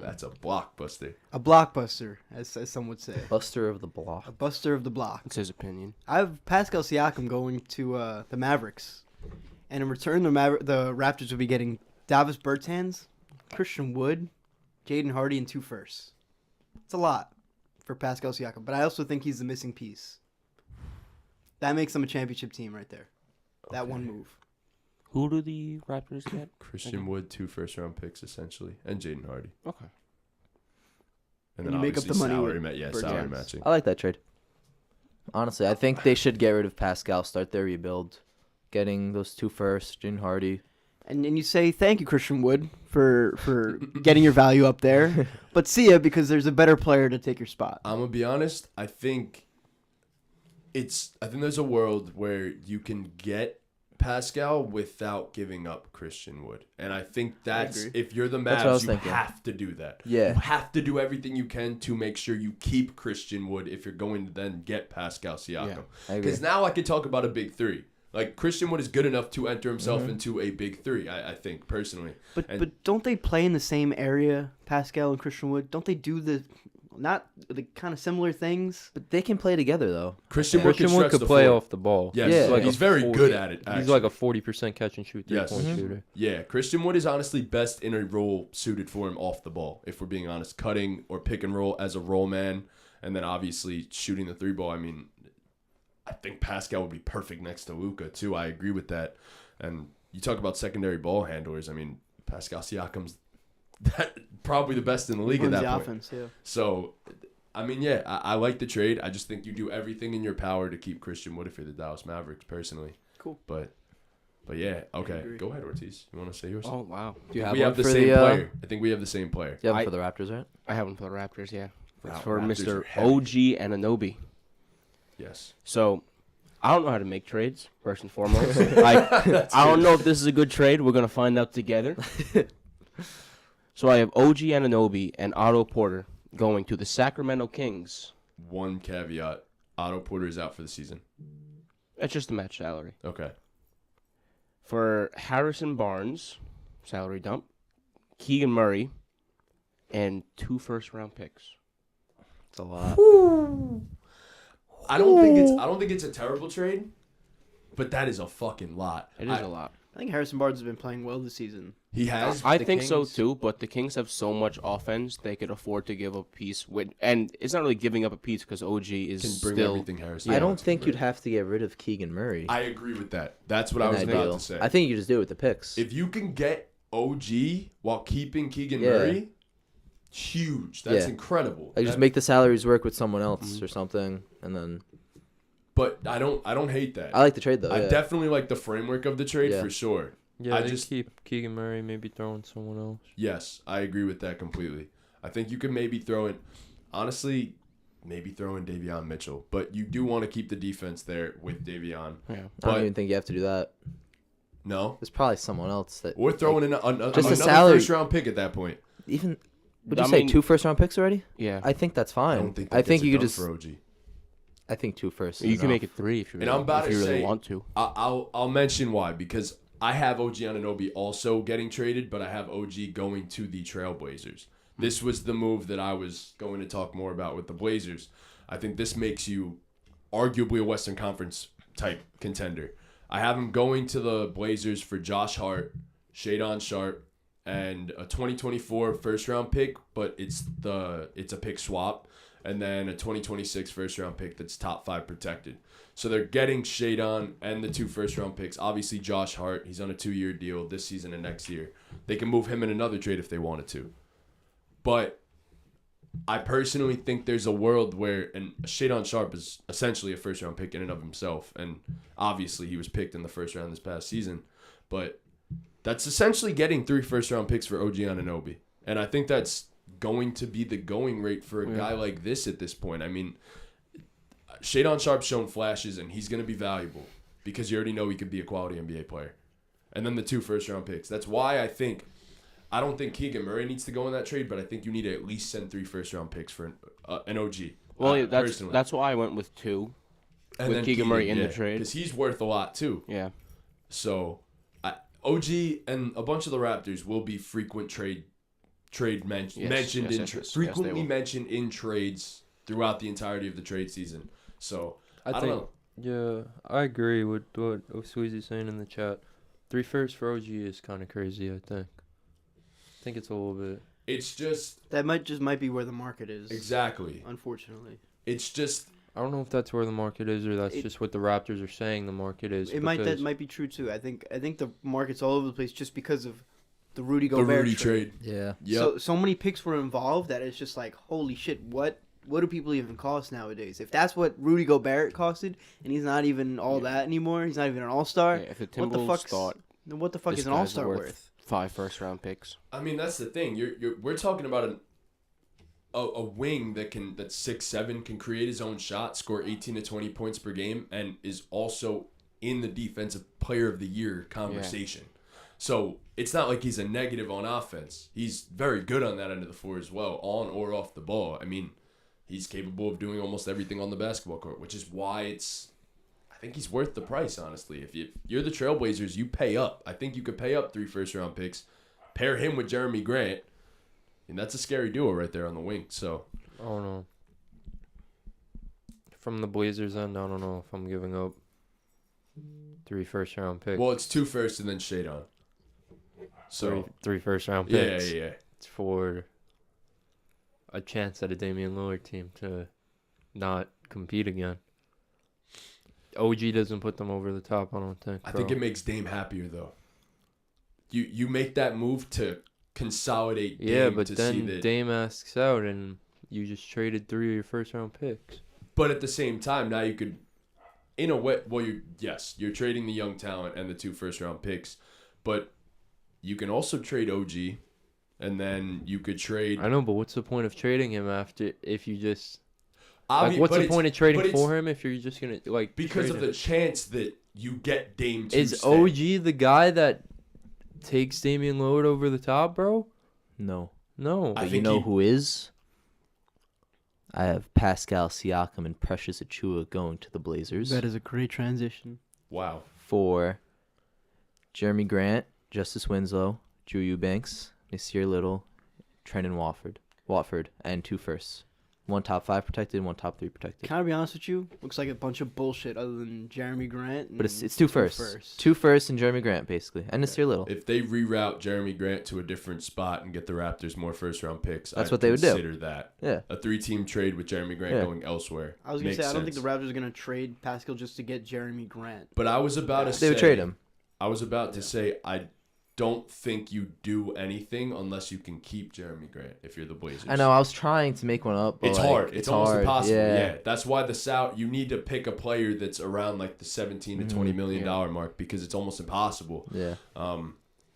That's a blockbuster. A blockbuster, as some would say. Buster of the block. A buster of the block. That's his opinion. I have Pascal Siakam going to the Mavericks. And in return, the Raptors will be getting Davis Bertans, Christian Wood, Jaden Hardy, and 2 firsts. It's a lot for Pascal Siakam, but I also think he's the missing piece. That makes them a championship team right there. That one move. Who do the Raptors get? Christian Wood, 2 first-round picks, essentially, and Jaden Hardy. Okay. And And then you make up obviously the money salary, with salary Bertans. matching. I like that trade. Honestly, I think they should get rid of Pascal, start their rebuild, getting those 2 firsts, Jane Hardy. And you say thank you, Christian Wood, for getting your value up there. But see ya, because there's a better player to take your spot. I'm gonna be honest. I think there's a world where you can get Pascal without giving up Christian Wood, and I think that's agree. if you're the That's what I was Mavs, you thinking. have to do that. Yeah. You have to do everything you can to make sure you keep Christian Wood if you're going to then get Pascal Siakam. I agree. Because now I can talk about a big 3. Like Christian Wood is good enough to enter himself into a big 3. I think personally. And- But don't they play in the same area, Pascal and Christian Wood? Don't they do the kind of similar things? But they can play together, though. Christian Wood Christian Wood stretch could the play floor. off the ball. Yes, Yeah. he's very good at it. He's Actually. like a 40% catch and shoot Yes. 3-point shooter. Yeah, Christian Wood is honestly best in a role suited for him off the ball, if we're being honest. Cutting or pick and roll as a roll man, and then obviously shooting the 3 ball. I mean, I think Pascal would be perfect next to Luka, too. I agree with that. And you talk about secondary ball handlers. I mean, Pascal Siakam's probably the best in the league at Runs that the point. offense, yeah. So, I mean, yeah, I like the trade. I just think you do everything in your power to keep Christian Wood if you're the Dallas Mavericks, personally. Cool. But yeah, okay. agree. Go ahead, Ortiz. You want to say yours? Oh, wow. Do you have We one have the for same the, player. I think we have the same player. You have one I- for the Raptors, right? I have one for the Raptors, yeah. It's Wow, for Raptors Mr. are heavy. OG Anunoby. Yes. So, I don't know how to make trades, first and foremost. I don't know if this is a good trade. We're going to find out together. So I have OG Anunoby and Otto Porter going to the Sacramento Kings. One caveat. Otto Porter is out for the season. That's just a match salary. Okay. For Harrison Barnes, salary dump, Keegan Murray, and 2 first-round picks. It's a lot. I don't think it's a terrible trade, but that is a fucking lot. It is a lot. I think Harrison Barnes has been playing well this season. He has. I the think so Kings- too, but the Kings have so much offense they could afford to give up a piece with, and it's not really giving up a piece because OG is Can bring still. everything Harrison. I don't wants to think bring. you'd have to get rid of Keegan Murray. I agree with that. That's what I in was that about deal. to say. I think you just do it with the picks. If you can get OG while keeping Keegan Yeah. Murray, huge. That's Yeah. incredible. Like just That- make the salaries work with someone else or something, and then But I don't hate that. I like the trade though. I yeah. definitely like the framework of the trade Yeah. for sure. Yeah, I they just- keep Keegan Murray, maybe throwing someone else. Yes, I agree with that completely. I think you could maybe throw in, honestly, maybe throw in Davion Mitchell, but you do want to keep the defense there with Davion. Yeah. I don't But even think you have to do that. no, There's probably someone else that we're throwing in just another a salary. first round pick at that point. even. Would I you say mean- 2 first-round picks already? Yeah. I think that's I fine. don't think. That I think gets it you could done just. for OG. I think 2 firsts. You can make it 3 if you And really, I'm about if you to really say- want to. I'll mention why, because I have OG Anunoby also getting traded, but I have OG going to the Trailblazers. This was the move that I was going to talk more about with the Blazers. I think this makes you arguably a Western Conference type contender. I have him going to the Blazers for Josh Hart, Shadon Sharp, and a 2024 first round pick, but it's a pick swap, and then a 2026 first round pick that's top 5 protected. So they're getting Shadon and the 2 first round picks. Obviously Josh Hart, he's on a 2-year deal this season and next year. They can move him in another trade if they wanted to. But I personally think there's a world where, and Shadon Sharp is essentially a first round pick in and of himself, and obviously he was picked in the first round this past season, but that's essentially getting 3 first round picks for OG Anunoby. And I think that's going to be the going rate for a guy like this at this point. I mean, Shadon Sharp's shown flashes, and he's going to be valuable because you already know he could be a quality NBA player. And then the 2 first round picks. That's why I don't think Keegan Murray needs to go in that trade, but I think you need to at least send 3 first round picks for an OG. Well, yeah, personally. that's why I went with 2 And with then Keegan Murray in the yeah, trade. because he's worth a lot too. Yeah. So, OG and a bunch of the Raptors will be frequent mentioned frequently will. mentioned in trades throughout the entirety of the trade season. So I don't know. Yeah, I agree with what Osweezy's saying in the chat. 3 firsts for OG is kind of crazy, I think. I think it's a little bit. It's just That might be where the market is. exactly. Unfortunately, It's just I don't know if that's where the market is or that's It- just what the Raptors are saying the market is. that because might be true too. I think the market's all over the place just because of the Rudy the Gobert Rudy trade. Yeah. Yep. So many picks were involved that it's just like, holy shit, what do people even cost nowadays? If that's what Rudy Gobert costed, and he's not even all that anymore, he's not even an all-star. Yeah, if the What the Timberwolves fuck's thought then what the fuck this is an guy's all-star worth? 5 first round picks. I mean, that's the thing. We're talking about a wing that's 6'7", can create his own shot, score 18 to 20 points per game, and is also in the defensive player of the year conversation. So it's not like he's a negative on offense. He's very good on that end of the floor as well, on or off the ball. I mean, he's capable of doing almost everything on the basketball court, which is why I think he's worth the price, honestly. If you're the Trailblazers, you pay up. I think you could pay up 3 first-round picks, pair him with Jeremy Grant, and that's a scary duo right there on the wing. So I don't know. From the Blazers end, I don't know if I'm giving up 3 first round picks. well, it's 2 first and then Shadon. So three first round yeah, picks. yeah. It's for a chance at a Damian Lillard team to not compete again. OG doesn't put them over the top, I don't think. I think it makes Dame happier though. You make that move to consolidate Dame. Yeah, but to then see that, Dame asks out, and you just traded 3 of your first round picks. but at the same time, now you could, in a way, well, you're trading the young talent and the 2 first-round picks, but you can also trade OG, and then you could trade. I know, but what's the point of trading him after if you just Like, what's the point of trading but for him if you're just gonna like because trade of him? the chance that you get Dame to Is stay. OG the guy that takes Damian Lillard over the top, bro? No. No. I But you think know he- who is? I have Pascal Siakam and Precious Achua going to the Blazers That is a great transition. Wow. for Jeremy Grant, Justice Winslow, Drew Eubanks, Nasir Little, Trenton Watford, and 2 firsts. 1 top 5 protected, and 1 top 3 protected. Can I be honest with you? Looks like a bunch of bullshit other than Jeremy Grant. But it's and 2 firsts. 2 firsts and Jeremy Grant, basically. And Nasir Little. If they reroute Jeremy Grant to a different spot and get the Raptors more first-round picks, That's I'd what they would do. consider that. Yeah. A 3-team trade with Jeremy Grant Yeah. going elsewhere. I was gonna makes say I don't think sense. the Raptors are gonna trade Pascal just to get Jeremy Grant. But I was about to say... They would trade him. I was about to say I don't think you do anything unless you can keep Jeremy Grant if you're the Blazers. I know, I was trying to make one up. But It's like, hard. It's almost hard. impossible. Yeah. Yeah. That's why you need to pick a player that's around like the 17 to 20 million dollar mark because it's almost impossible. Yeah.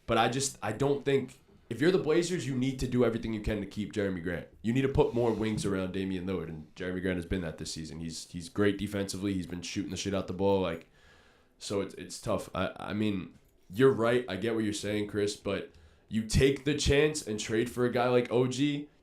But I don't think if you're the Blazers, you need to do everything you can to keep Jeremy Grant. You need to put more wings around Damian Lillard, and Jeremy Grant has been that this season. He's great defensively. He's been shooting the shit out the ball. Like, so it's tough. I mean, you're right. I get what you're saying, Chris, but you take the chance and trade for a guy like OG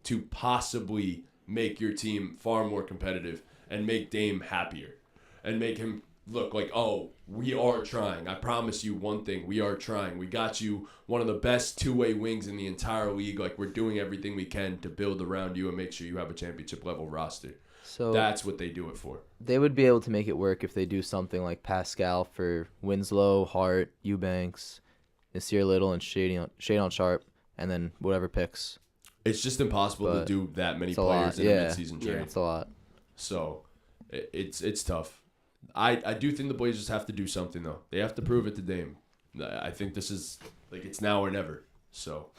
to possibly make your team far more competitive and make Dame happier and make him look like, oh, we are trying. I promise you one thing. We are trying. We got you one of the best two-way wings in the entire league. Like, we're doing everything we can to build around you and make sure you have a championship-level roster. So That's what they do it for. they would be able to make it work if they do something like Pascal for Winslow, Hart, Eubanks, Nasir Little, and Shadon Sharp, and then whatever picks. It's just impossible to But do that many it's a lot, players in a yeah. midseason trade. It's a lot. So it's tough. I do think the Blazers have to do something, though. They have to prove it to Dame. I think this is, like, it's now or never. So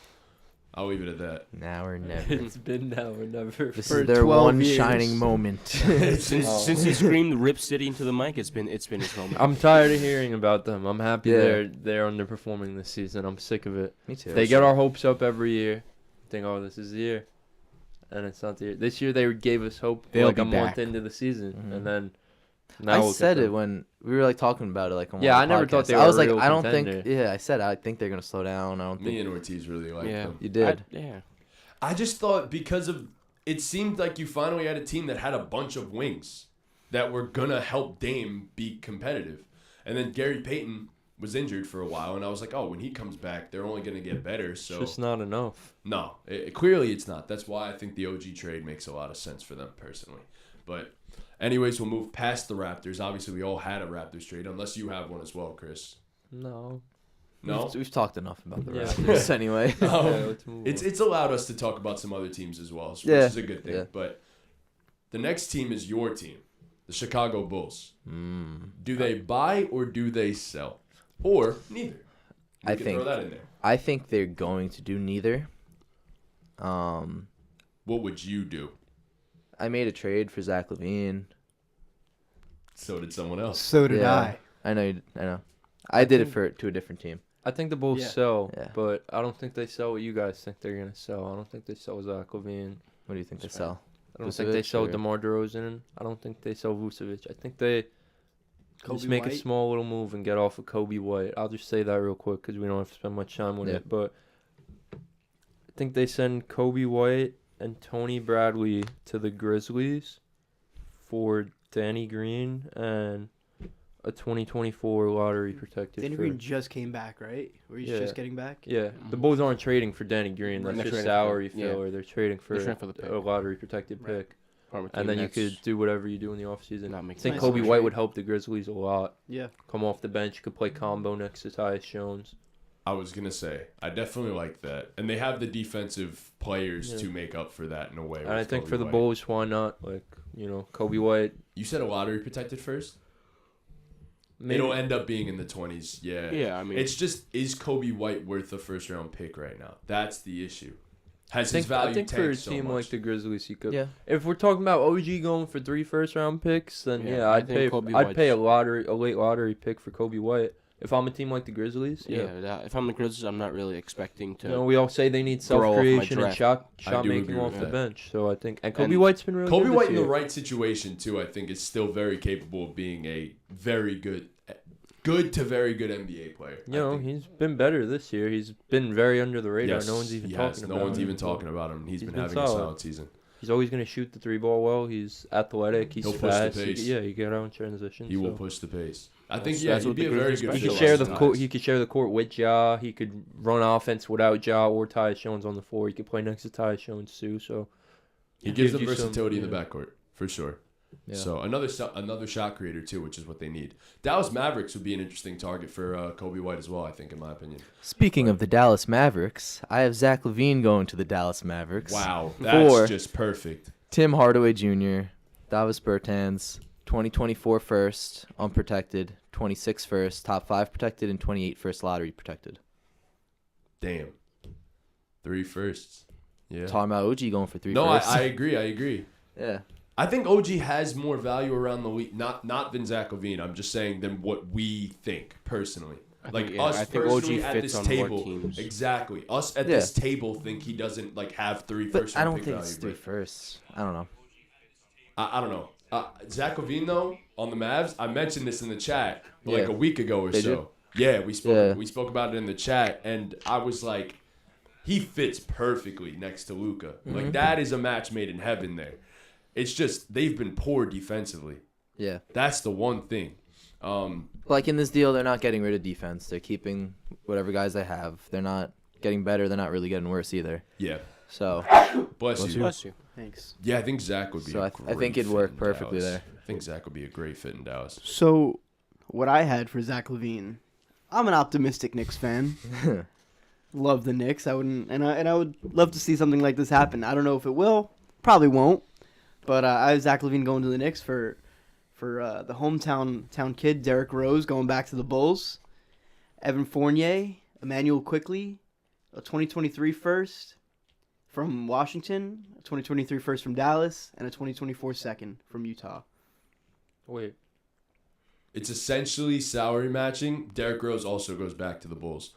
I'll leave it at that. Now or never. It's been now or never. This For is their 12 one years. shining moment. Since he screamed "Rip City" into the mic, it's been his moment. I'm tired of hearing about them. I'm happy Yeah. they're underperforming this season. I'm sick of it. Me too. They get our hopes up every year. Think, oh, this is the year, and it's not the year. This year they gave us hope They'll like be a month back. into the season, Mhm. and then now I look at said it them. when we were like talking about it, like on Yeah, one of the I never thought podcasts. they I were was a like, real I don't contender. think. Yeah, I said I think they're gonna slow down. I don't Me think and Ortiz really liked Yeah. them. you did. Yeah. I just thought because of it seemed like you finally had a team that had a bunch of wings that were gonna help Dame be competitive, and then Gary Payton was injured for a while, and I was like, oh, when he comes back, they're only gonna get better. It's So just not enough. no, clearly it's not. That's why I think the OG trade makes a lot of sense for them personally. But anyways, we'll move past the Raptors. Obviously, we all had a Raptors trade, unless you have one as well, Chris. No. No. We've talked enough about the Yeah. Raptors anyway. Yeah, let's move on. It's allowed us to talk about some other teams as well, which Yeah. is a good thing. Yeah. But the next team is your team, the Chicago Bulls. Do they buy or do they sell? Or neither? I Throw think- that in there. I think they're going to do neither. What would you do? I made a trade for Zach LaVine. So did someone else. So did Yeah. I. I know. I did it to a different team. I think the Bulls Yeah. sell, Yeah. but I don't think they sell what you guys think they're gonna sell. I don't think they sell Zach LaVine. What do you think they That's fair. sell? I don't think they Vucevic sell or- DeMar DeRozan. I don't think they sell Vucevic. I think they Kobe just make a White? small little move and get off of Kobe White. I'll just say that real quick because we don't have to spend much time with Yeah. it. But I think they send Kobe White and Tony Bradley to the Grizzlies for Danny Green and a 2024 lottery protected. Danny for- Green just came back, right? Or he's Yeah. just getting back? Yeah, the Bulls aren't trading for Danny Green. That's They're just trading salary for- yeah. filler. They're trading for, They're trading for the pick. a lottery protected Right. pick. From a And team then you that's could do whatever you do in the offseason. not I making think Nice Kobe little White trade. would help the Grizzlies a lot. Yeah. Come off the bench, could play combo next to Tyus Jones. I was going to say, I definitely like that. And they have the defensive players Yeah. to make up for that in a way. And I with think Kobe for the White. Bulls, why not? Like, Kobe White. You said a lottery protected first? Maybe, It'll end up being in the 20s. Yeah. Yeah, I mean, It's just, is Kobe White worth a first round pick right now? That's the issue. Has I his think, value I think for a tanked so team much? like the Grizzlies, he could. Yeah. If we're talking about OG going for 3 first-round picks, then Yeah, yeah, I I'd think pay. Kobe I'd pay a White's- late lottery pick for Kobe White. If I'm a team like the Grizzlies, if I'm the Grizzlies, I'm not really expecting to. You know, we all say they need grow off my self-creation and draft. shot do making agree off with the that. bench. So I think, and Kobe And White's been really Kobe good White this in the year. right situation too, I think, is still very capable of being a very good to very good NBA player. You know, he's been better this year. He's been very under the radar. Yes, No one's even he talking has. about No one's him. even talking about him. He's been having a solid. solid season. He's always going to shoot the 3-ball well. He's athletic. He's He'll push the fast. pace. He get out in transition. He will so. push the pace. I That's- think that's he'd what be the a very Grizzlies good. He fit could with share the Tyus. court. He could share the court with Ja. He could run offense without Ja or Tyus Jones on the floor. He could play next to Tyus Jones too. So He gives them you some- versatility in the yeah. backcourt for sure. Yeah. So another shot creator too, which is what they need. Dallas Mavericks would be an interesting target for Kobe White as well. I think, in my opinion. Speaking of the Dallas Mavericks, I have Zach LaVine going to the Dallas Mavericks. Wow, that's For- just perfect. Tim Hardaway Jr., Davis Bertans, 2024 first, unprotected, 26 first, top 5 protected, and 28 first lottery protected. Damn, 3 firsts. Yeah. Talking about OG going for 3 No, firsts. I agree. Yeah. I think OG has more value around the league, not than Zach LaVine. I'm just saying than what we think personally. I Like think, us I think OG personally at fits this on more table, teams. exactly. Us at Yeah. this table think he doesn't like have 3 But first I round don't pick think value. it's 3 but firsts. I don't know. I don't know. Zach LaVine though on the Mavs, I mentioned this in the chat like Yeah. a week ago or Did so. Yeah, we spoke. Yeah. We spoke about it in the chat, and I was like, he fits perfectly next to Luka. Like that is a match made in heaven. There, it's just they've been poor defensively. Yeah. That's the one thing. Like in this deal, they're not getting rid of defense. They're keeping whatever guys they have. They're not getting better. They're not really getting worse either. Yeah. So, Bless you. Bless you. Thanks. Yeah, I think Zach would be. So a I great think it'd fit work in perfectly Dallas. there. I think Zach would be a great fit in Dallas. So, what I had for Zach LaVine, I'm an optimistic Knicks fan. Love the Knicks. I would love to see something like this happen. I don't know if it will. Probably won't. But I have Zach LaVine going to the Knicks for the hometown kid, Derrick Rose, going back to the Bulls. Evan Fournier, Emmanuel Quickley, a 2023 first from Washington, a 2023 first from Dallas, and a 2024 second from Utah. wait, It's essentially salary matching. Derrick Rose also goes back to the Bulls.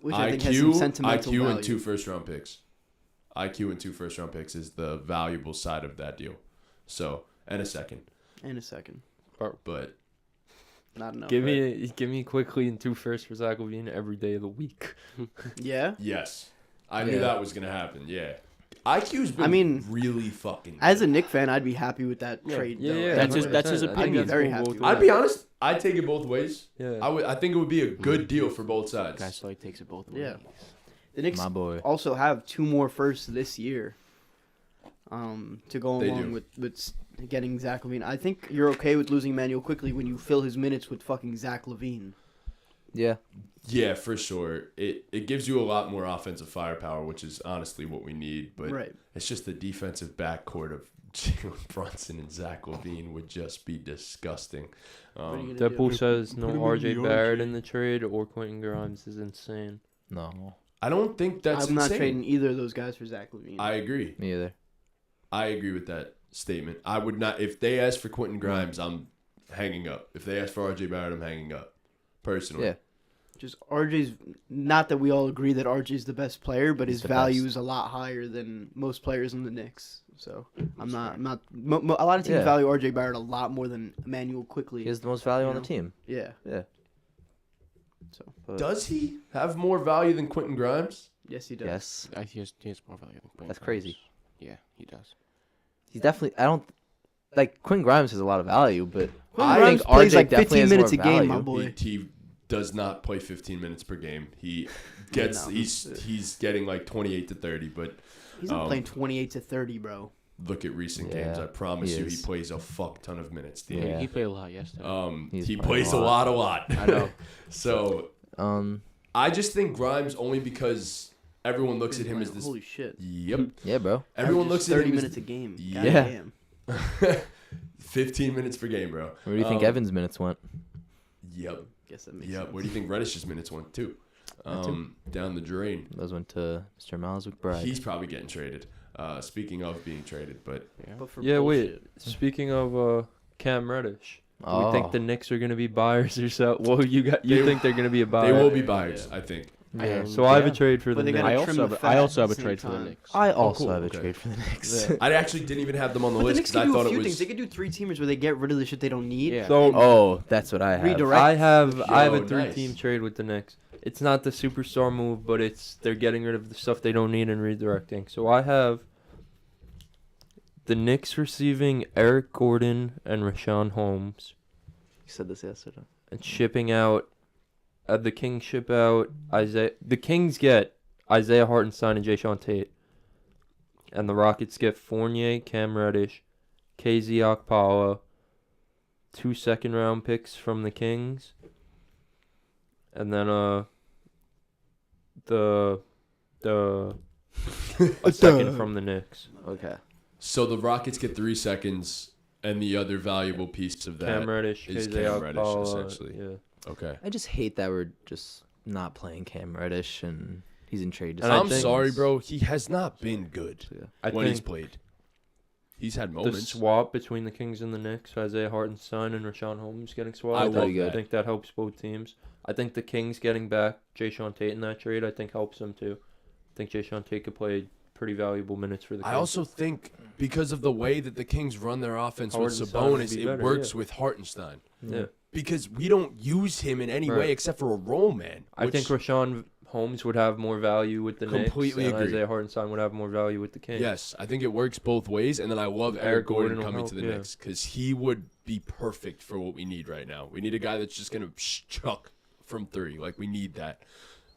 Which I think has some sentimental IQ value. and 2 first-round picks. IQ and 2 first-round picks is the valuable side of that deal. So, and a second. And a second. But Not enough. give right? me quickly and 2 firsts for Zach LaVine every day of the week. Yeah? yes, I knew Yeah. that was going to happen. Yeah. IQ's been really fucking As good. a Knick fan, I'd be happy with that trade. Yeah, though. yeah. That's his- 100%. that's his I think opinion. it's Very cool happy both with ways. I'd be honest. I'd take it both ways. Yeah. I think it would be a good deal for both sides. Guy so he takes it both ways. Yeah. The Knicks My boy. also have 2 more firsts this year to go They along do. with getting Zach LaVine. I think you're okay with losing Manuel quickly when you fill his minutes with fucking Zach LaVine. Yeah. Yeah, for sure. It gives you a lot more offensive firepower, which is honestly what we need. But Right. it's just the defensive backcourt of Jalen Brunson and Zach LaVine would just be disgusting. What are you gonna Deadpool do? says no Put him in RJ the Barrett RJ. in the trade or Quentin Grimes is insane. No. I don't think that's I'm not insane. trading either of those guys for Zach LaVine. I agree. Me either. I agree with that statement. I would not. If they ask for Quentin Grimes, I'm hanging up. If they ask for RJ Barrett, I'm hanging up. Personally. Yeah. Just RJ's, not that we all agree that RJ's the best player, but He's his the value best. is a lot higher than most players in the Knicks. So a lot of teams Yeah. value RJ Barrett a lot more than Emmanuel Quickly. He has the most value on You the team. Yeah. Yeah. So But Does he have more value than Quentin Grimes? yes, he does. yes. He has more value than Quentin That's Grimes. crazy. Yeah, he does. He's definitely. I don't. Like, Quinn Grimes has a lot of value, but Quentin I Grimes think plays RJ like definitely 15 has minutes a more game, my value. boy. He does not play 15 minutes per game. He gets No. he's getting like 28 to 30, but He's not playing 28 to 30 , bro. look at recent Yeah, games. I promise he you, he is. plays a fuck ton of minutes. Yeah. Danny. He played a lot yesterday. He's He playing plays a a lot. lot. I know. So I just think Grimes only because everyone looks at him as this. Holy shit. Yep. Yeah, bro. Everyone Averages looks at 30 him minutes as a game. Yeah. Goddamn. 15 minutes per game, bro. Where do you think Evans' minutes went? Yep. Guess that makes Yep. sense. Where do you think Reddish's minutes went too? That too. Down the drain. Those went to Mr. Miles McBride. He's probably getting traded. Speaking of being traded, but Yeah. But for Yeah, bullshit. wait. Speaking of Cam Reddish, Do we think the Knicks are going to be buyers or so? Well, you think they're going to be a buyer? They will be buyers, I think. Yeah. So I have a trade for the But they Knicks. gotta I trim the also fat have at a the trade same for the time. Knicks. I also cool, have a okay. trade for the Knicks. Yeah. I actually didn't even have them on the But the list Knicks because I can do thought a it few was. things. They could do 3 teamers where they get rid of the shit they don't need. Yeah. So Oh, that's what I have. Redirect. I have a Yo, 3-team nice. trade with the Knicks. It's not the superstar move, but they're getting rid of the stuff they don't need and redirecting. So I have the Knicks receiving Eric Gordon and Rashawn Holmes You said this yesterday. and shipping out. The Kings ship out Isaiah. The Kings get Isaiah Hartenstein and Jayshawn Tate, and the Rockets get Fournier, Cam Reddish, KZ Okpala, 2 second-round picks from the Kings, and then a second from the Knicks. Okay. So the Rockets get 3 seconds, and the other valuable piece of that. Cam Reddish, is KZ Cam Reddish, Okpala, essentially. Yeah. Okay. I just hate that we're just not playing Cam Reddish and he's in trade. And I I'm think- sorry, bro. He has not been good I when he's think played. He's had the moments. swap between the Kings and the Knicks, Isaiah Hartenstein and Rashawn Holmes getting swapped. I love I that. think that helps both teams. I think the Kings getting back Jayshawn Tate in that trade, I think helps them too. I think Jayshawn Tate could play pretty valuable minutes for the Kings. I also think because of the way that the Kings run their offense with Hartenstein would Sabonis, be it better, works yeah. with Hartenstein. Yeah. Because we don't use him in any Right. way except for a role man. I think Rashawn Holmes would have more value with the Completely Knicks, and agree. Isaiah Hartenstein would have more value with the Kings. Yes, I think it works both ways. And then I love Eric Eric Gordon Gordon will coming help, to the yeah. Knicks because he would be perfect for what we need right now. We need a guy that's just going to chuck from 3. Like, we need that.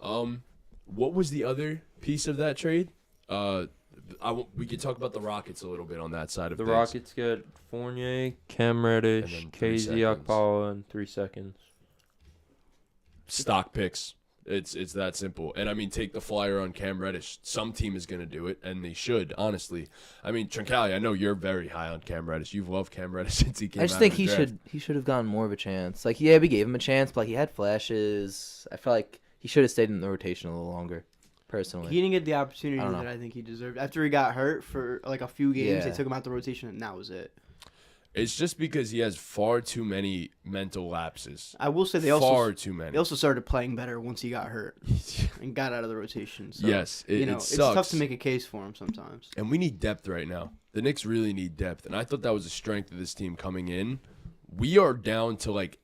What was the other piece of that trade? We could talk about the Rockets a little bit on that side of The things. Rockets get Fournier, Cam Reddish, And then 3 KZ seconds. Okpala, and 3 seconds. Stock picks. It's that simple. And I mean, take the flyer on Cam Reddish. Some team is going to do it, and they should, honestly. I mean, Trincali, I know you're very high on Cam Reddish. You've loved Cam Reddish since he came out. I just think of the he draft. should have gotten more of a chance. Like, yeah, we gave him a chance, but like, he had flashes. I feel like he should have stayed in the rotation a little longer, personally. He didn't get the opportunity I don't know. that I think he deserved. After he got hurt for like a few games, Yeah. they took him out the rotation, and that was it. It's just because he has far too many mental lapses. I will say they Far too many. They also started playing better once he got hurt and got out of the rotation. So, Yes, it it's sucks. tough to make a case for him sometimes. And we need depth right now. The Knicks really need depth. And I thought that was a strength of this team coming in. We are down to like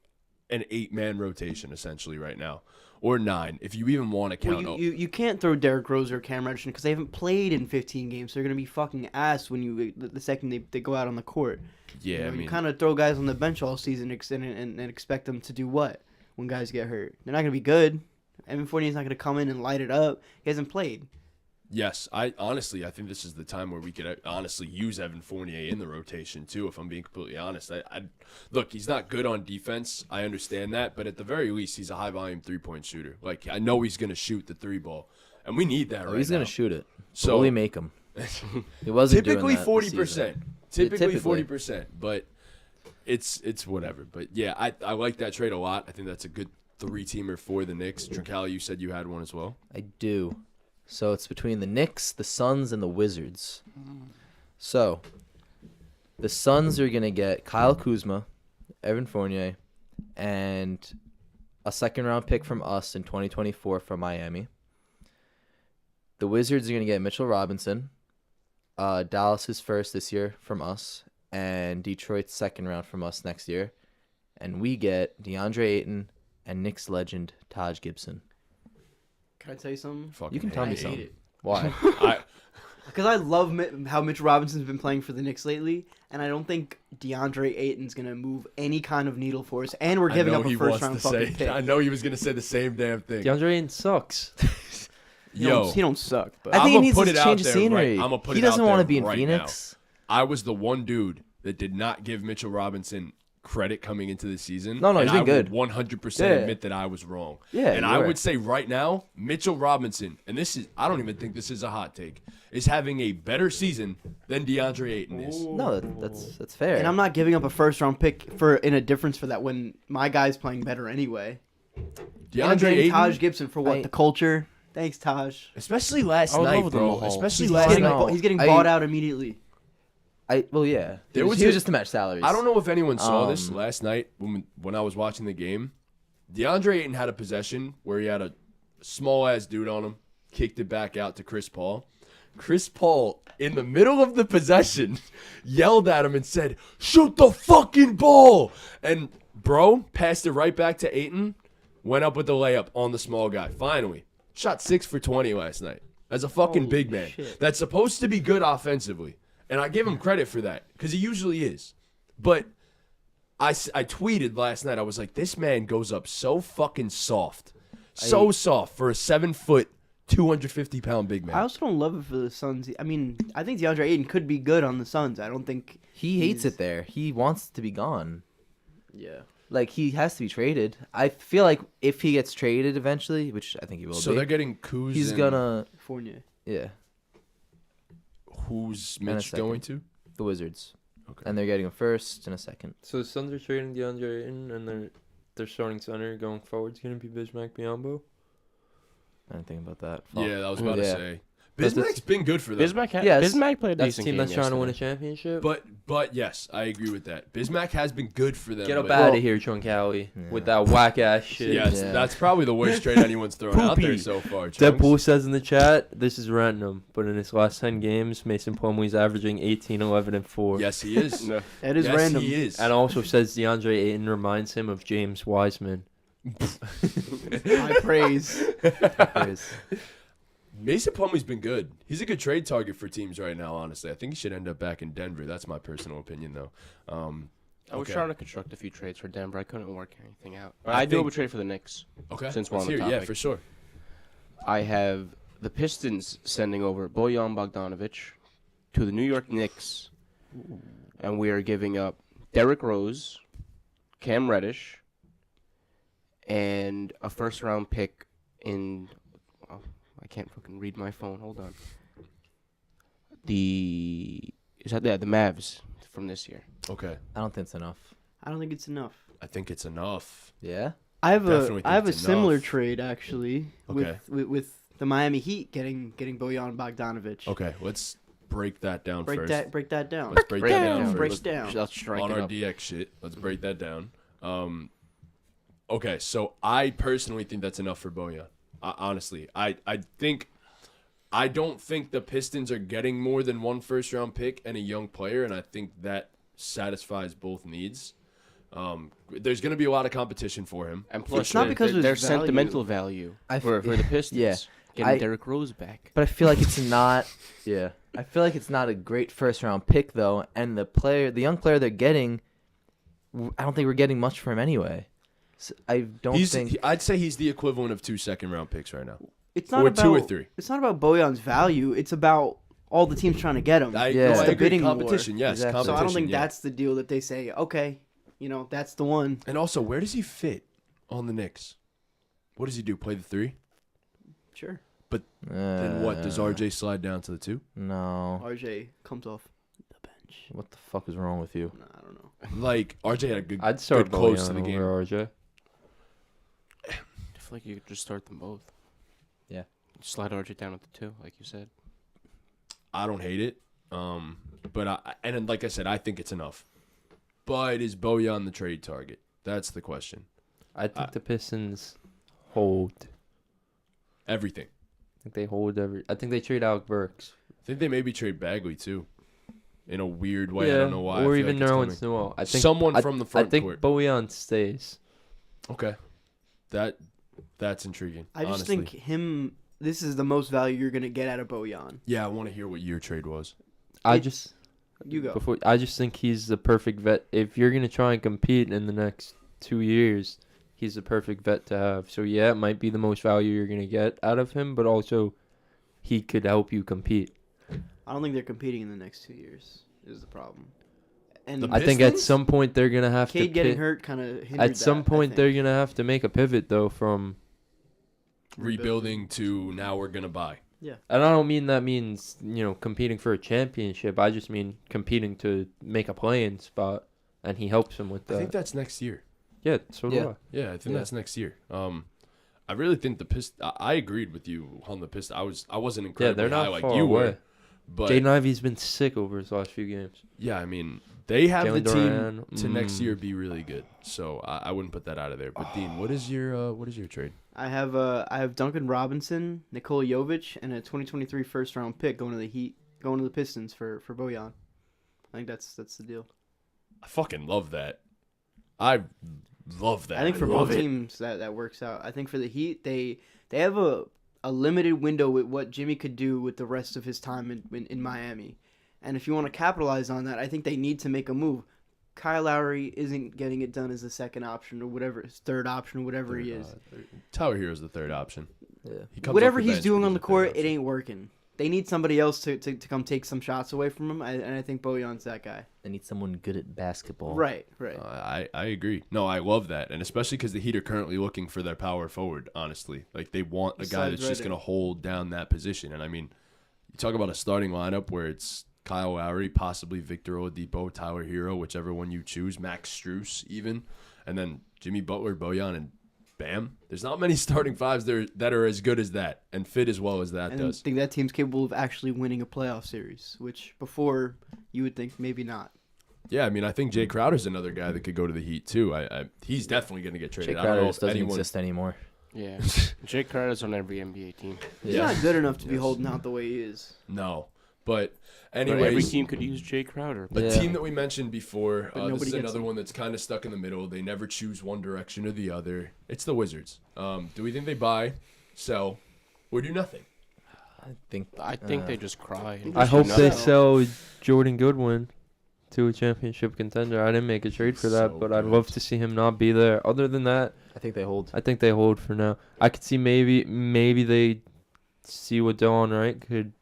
an 8-man rotation essentially right now. Or 9, if you even want to count. Well, you can't throw Derrick Rose or Cam Reddish because they haven't played in 15 games. So they're gonna be fucking ass when the second they go out on the court. Yeah, I mean, you kind of throw guys on the bench all season and expect them to do what when guys get hurt? They're not gonna be good. Evan Fournier's not gonna come in and light it up. He hasn't played. yes, I think this is the time where we could honestly use Evan Fournier in the rotation too. If I'm being completely honest, I look, he's not good on defense. I understand that, but at the very least, he's a high volume 3-point shooter. Like I know he's gonna shoot the 3 ball, and we need that right He's now. gonna shoot it. So- So we make him. He wasn't typically doing that this 40%. season. Typically typically. 40%, but it's whatever. But yeah, I like that trade a lot. I think that's a good 3-teamer for the Knicks. Trincali, you said you had one as well. I do. So it's between the Knicks, the Suns, and the Wizards. So the Suns are going to get Kyle Kuzma, Evan Fournier, and a second-round pick from us in 2024 from Miami. The Wizards are going to get Mitchell Robinson, Dallas's first this year from us, and Detroit's second round from us next year. And we get DeAndre Ayton and Knicks legend Taj Gibson. Can I tell you something? Fucking You can hate tell me it. something. Why? Because I love how Mitch Robinson's been playing for the Knicks lately, and I don't think DeAndre Ayton's gonna move any kind of needle for us. And we're giving up a first round fucking pick. I know he was gonna say the same damn thing. DeAndre Ayton sucks. He don't suck. But I think he I'ma needs put to it out change of there scenery. I'ma put He it out doesn't want there to be in right Phoenix. I was the one dude that did not give Mitchell Robinson credit coming into the season. No, and he's been I good. would 100% Yeah. admit that I was wrong. Yeah, and you I were. would say right now, Mitchell Robinson, and I don't even think this is a hot take, is having a better season than DeAndre Ayton is. No, that's fair. and I'm not giving up a first round pick in a difference for that when my guy's playing better anyway. And I'm DeAndre getting Ayton, Taj Gibson for what? The culture. Thanks, Taj. especially last I would night, love with bro. him all. Especially He's last getting, night. he's getting I- bought out immediately. Yeah. There He was was just to match salaries. I don't know if anyone saw this Um, last night when I was watching the game. DeAndre Ayton had a possession where he had a small ass dude on him, kicked it back out to Chris Paul. Chris Paul, in the middle of the possession, yelled at him and said, "Shoot the fucking ball!" And bro passed it right back to Ayton, went up with the layup on the small guy. Finally, shot 6 for 20 last night as a fucking Holy big man shit. that's supposed to be good offensively. And I give him credit for that because he usually is. But I tweeted last night, I was like, this man goes up so fucking soft. So soft for a 7 foot, 250-pound big man. I also don't love it for the Suns. I mean, I think DeAndre Ayton could be good on the Suns. I don't think He hates he's- it there. He wants to be gone. Yeah. Like, he has to be traded. I feel like if he gets traded eventually, which I think he will So be, they're getting Kuz. he's and gonna, Fournier. yeah, Who's a Mitch second. going to? the Wizards. Okay. And they're getting a first and a second. So the Suns are trading DeAndre Ayton, and their starting center going forward is going to be Bismack Biyombo. I didn't think about that. Fuck. Yeah, I was about to Yeah. say. But Bismack's been good for them. Yes. Bismack played a That's the decent team game that's trying to win a yesterday. championship. But yes, I agree with that. Bismack has been good for them. Get up but- out of here, Troncali, with that whack ass shit. Yes, Yeah. that's probably the worst trade anyone's thrown out there Poopy. so far. Chunks. Deadpool says in the chat, this is random, but in his last 10 games, Mason Plumlee's averaging 18, 11, and 4. Yes, he is. No. That is yes, random. he is. And also says DeAndre Ayton reminds him of James Wiseman. High praise. Mason Plumlee's been good. He's a good trade target for teams right now, honestly. I think he should end up back in Denver. That's my personal opinion, though. I was Okay. trying to construct a few trades for Denver. I couldn't work anything out. I I do have a think- trade for the Knicks. Okay. Since we're let's on the hear it. Yeah, topic. for sure. I have the Pistons sending over Bojan Bogdanovic to the New York Knicks, and we are giving up Derrick Rose, Cam Reddish, and a first-round pick in. Oh, I can't fucking read my phone. Hold on. The Mavs from this year. Okay. I don't think it's enough. I don't think it's enough. I think it's enough. Yeah? I have Definitely a think it's similar enough. trade actually Okay. with the Miami Heat getting Bojan Bogdanovic. Okay, let's break that down Break first. that down. Let's break that down Break first. it down. Let's strike On it our up. DX shit. Let's break that down. Okay, so I personally think that's enough for Bojan. Honestly, I don't think the Pistons are getting more than one first round pick and a young player, and I think that satisfies both needs. There's going to be a lot of competition for him. And plus, It's not because of his there's value. sentimental value I for f- the Pistons. yeah. Getting I- Derrick Rose back. But I feel like it's not. Yeah. I feel like it's not a great first round pick, though. And the young player they're getting, I don't think we're getting much for him anyway. So I don't think. I'd say he's the equivalent of 2 second-round picks right now. It's not Or about 2 or 3. It's not about Bojan's value. It's about all the teams trying to get him. I Yeah. agree. bidding war. Competition, yes. Exactly. Competition, So I don't think yeah. that's the deal that they say, okay, that's the one. And also, where does he fit on the Knicks? What does he do? Play the 3? Sure. Then what? Does RJ slide down to the 2? No. RJ comes off the bench. What the fuck is wrong with you? Nah, I don't know. Like, RJ had a good, I'd start good close to Bojan the game. over RJ. I feel like you could just start them both. Yeah. Slide RJ down at the 2, like you said. I don't hate it. But and like I said, I think it's enough. But is Bojan the trade target? That's the question. I think the Pistons hold. Everything. I think they hold I think they trade Alec Burks. I think they maybe trade Bagley too. In a weird way. I don't know why. I Or feel even like it's Nerlens coming. Noel. I think Someone from the front I think court. Bojan stays. Okay. That's intriguing. I just honestly. think this is the most value you're going to get out of Bojan. Yeah, I want to hear what your trade was. I It- just You go. I just think he's the perfect vet. If you're gonna try and compete in the next 2 years, he's the perfect vet to have. So yeah, it might be the most value you're gonna get out of him, but also he could help you compete. I don't think they're competing in the next 2 years is the problem. And The I think at Pistons? some point they're gonna have Cade to. getting hurt kind of hindered At some point they're gonna have to make a pivot though from. Rebuilding to now we're gonna buy. And I don't mean that means competing for a championship. I just mean competing to make a play-in spot, and he helps him with I think that. that's next year. Yeah, so do Yeah. I. Yeah, I think Yeah. that's next year. I really think the Pistons. I agreed with you on the Pistons. I wasn't Yeah, incredibly they're high not like far you away. were, But Jaden Ivey's been sick over his last few games. yeah, I mean, they have Jalen the team Duran, to next year be really good. So I wouldn't put that out of there. But Dean, what is your trade? I have Duncan Robinson, Nikola Jovic, and a 2023 first round pick going to the Heat, going to the Pistons for Bojan. I think that's the deal. I fucking love that. I love that. I think for love both it. teams that works out. I think for the Heat they have a limited window with what Jimmy could do with the rest of his time in Miami. And if you want to capitalize on that, I think they need to make a move. Kyle Lowry isn't getting it done as the second option or whatever, his third option or whatever he is. Tyler Hero's the third option. Yeah. He comes Whatever off the he's bench, doing but on he's the third court, option. it ain't working. They need somebody else to come take some shots away from him, and I think Bojan's that guy. They need someone good at basketball. Right. I agree. No, I love that, and especially because the Heat are currently looking for their power forward. Honestly, like they want a guy that's just Redding. going to hold down that position. And I mean, you talk about a starting lineup where it's Kyle Lowry, possibly Victor Oladipo, Tyler Hero, whichever one you choose, Max Strus even, and then Jimmy Butler, Bojan, and bam. There's not many starting fives there that are as good as that and fit as well as that And does. I think that team's capable of actually winning a playoff series, which before you would think maybe not. Yeah, I mean, I think Jay Crowder's another guy that could go to the Heat too. He's definitely going to get traded. Jake I don't Crowder know just if doesn't anyone. exist anymore. Yeah. Jake Crowder's on every NBA team. He's Yeah. not good enough to be Yes. holding out the way he is. No, but But every anyways, team could use Jake Crowder. a Yeah. team that we mentioned before. But This nobody is gets another them. one that's kind of stuck in the middle. They never choose one direction or the other. It's the Wizards. Do we think they buy, sell, or do nothing? I think they just cry. and I just hope do they nothing. sell Jordan Goodwin to a championship contender. I didn't make a trade for that, So but I'd good. love to see him not be there. Other than that, I think they hold. I think they hold for now. I could see maybe they see what Dylan Wright could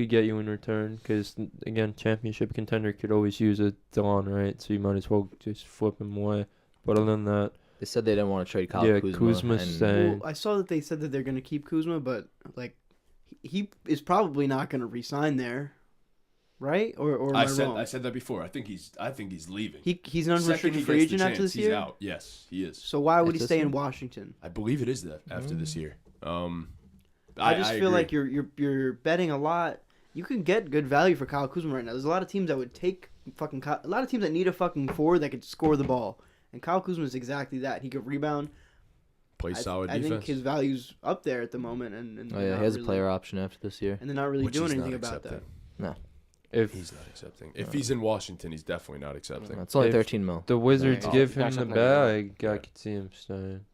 get you in return, because again, championship contender could always use a Dylan Wright, so you might as well just flip him away. But other than that, They said they didn't want to trade Kyle yeah, Kuzma. Kuzma's and staying. Well, I saw that they said that they're going to keep Kuzma, but like he is probably not going to resign there, right? Or am I wrong? I said that before. I think he's leaving. He's an Second unrestricted he free gets the agent after chance, this he's year. out. Yes, he is. So why would After he this stay in year? Washington? I believe it is that after this year. I just feel agree. like you're betting a lot. You can get good value for Kyle Kuzma right now. There's a lot of teams that would take a lot of teams that need a fucking forward that could score the ball, and Kyle Kuzma is exactly that. He could rebound. Play solid I defense. think his value's up there at the moment, and Oh they're yeah, not he has a really- player option after this year. and they're not really Which doing he's anything not about accepting. that. If He's not accepting. If he's in Washington, he's definitely not accepting. It's only If 13 mil. the Wizards Yeah, give he's not him the accepting that bag, I could see him staying.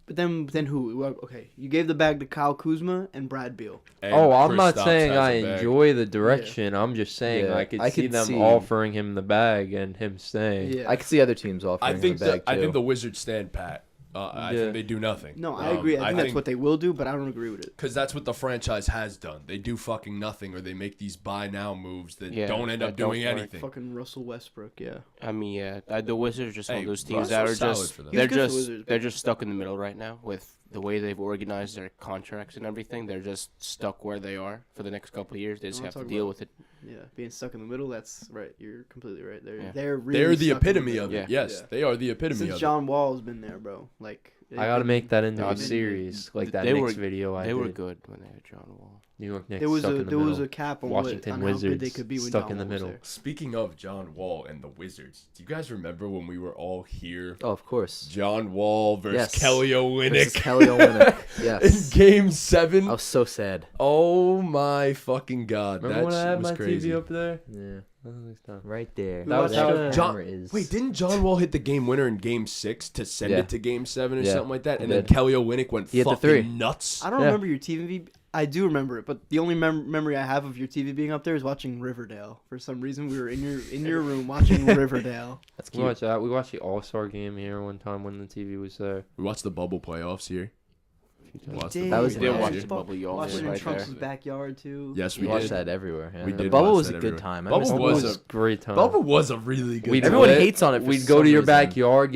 But then who? Well, okay, you gave the bag to Kyle Kuzma and Brad Beal. And I'm not Kristaps saying has I a bag. enjoy the direction. I'm just saying Yeah, I could I see could them see- offering him the bag and him staying. Yeah, I could see other teams offering I think him a bag I too. think the Wizards stand pat. I Yeah. think they do nothing. no, I agree. I think that's what they will do, but I don't agree with it. Because that's what the franchise has done. They do fucking nothing, or they make these buy now moves that Yeah, don't end up that don't doing work. anything. Fucking Russell Westbrook, yeah. I mean, yeah, the Wizards are just one Hey, of those teams that Russell's are solid just for them. He's good for Wizards, they're but- just stuck in the middle right now with the way they've organized their contracts and everything. They're just stuck where they are for the next couple of years. They just Don't have to talk deal about- with it. Yeah, being stuck in the middle, that's right. You're completely right. Yeah. They're really They're the stuck in epitome middle. of it. Yeah. Yes, Yeah. they are the epitome Since of it. John Wall's been there, bro. Like I gotta make that into No, a they- series, like that they Knicks were- video I They did. were good when they had John Wall. New York Knicks There was stuck a in the there was middle. a cap on Washington on how good they Wizards could be when stuck John in the Wall was middle. there. Speaking of John Wall and the Wizards, do you guys remember when we were all here? Oh, of course. John Wall versus Yes. Kelly This is Olynyk Kelly Olynyk. in Yes. Game 7. I was so sad. Oh my fucking god, Remember that when I shit had was my crazy. TV up there? Yeah. That Right there. That was how- the John- camera is. Wait, didn't John Wall hit the game winner in Game 6 to send Yeah. it to Game 7 or Yeah, something like that? he And then did. Kelly Olynyk went He hit the fucking three. nuts. I don't Yeah. remember your TV. I do remember it, but the only memory I have of your TV being up there is watching Riverdale. For some reason, we were in your room watching Riverdale. That's We cute. watched that. We watched the All-Star game here one time when the TV was there. We watched the bubble playoffs here. A few times. Watched did. the That was bubble We did nice. watch playoffs the here. bubble. You all Watching did in right Trunks' there. backyard too. Yes, We we watched did. that everywhere. Yeah. We The did bubble watch was that a everywhere. good time. I Bubble missed the Bubble was was a- a great time. Bubble was a really good. We'd time. Everyone lit- hates on it for We'd go some to your reason. backyard,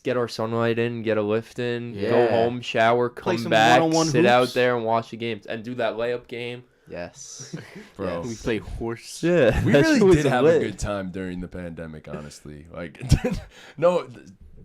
get our sunlight in, get a lift in, go Yeah. home, shower, Play come some back, one-on-one sit out hoops. there and watch the games, and do that layup game. Yes. Bro. We play horse. Yeah, We really did have a good time during the pandemic, honestly. Like, no,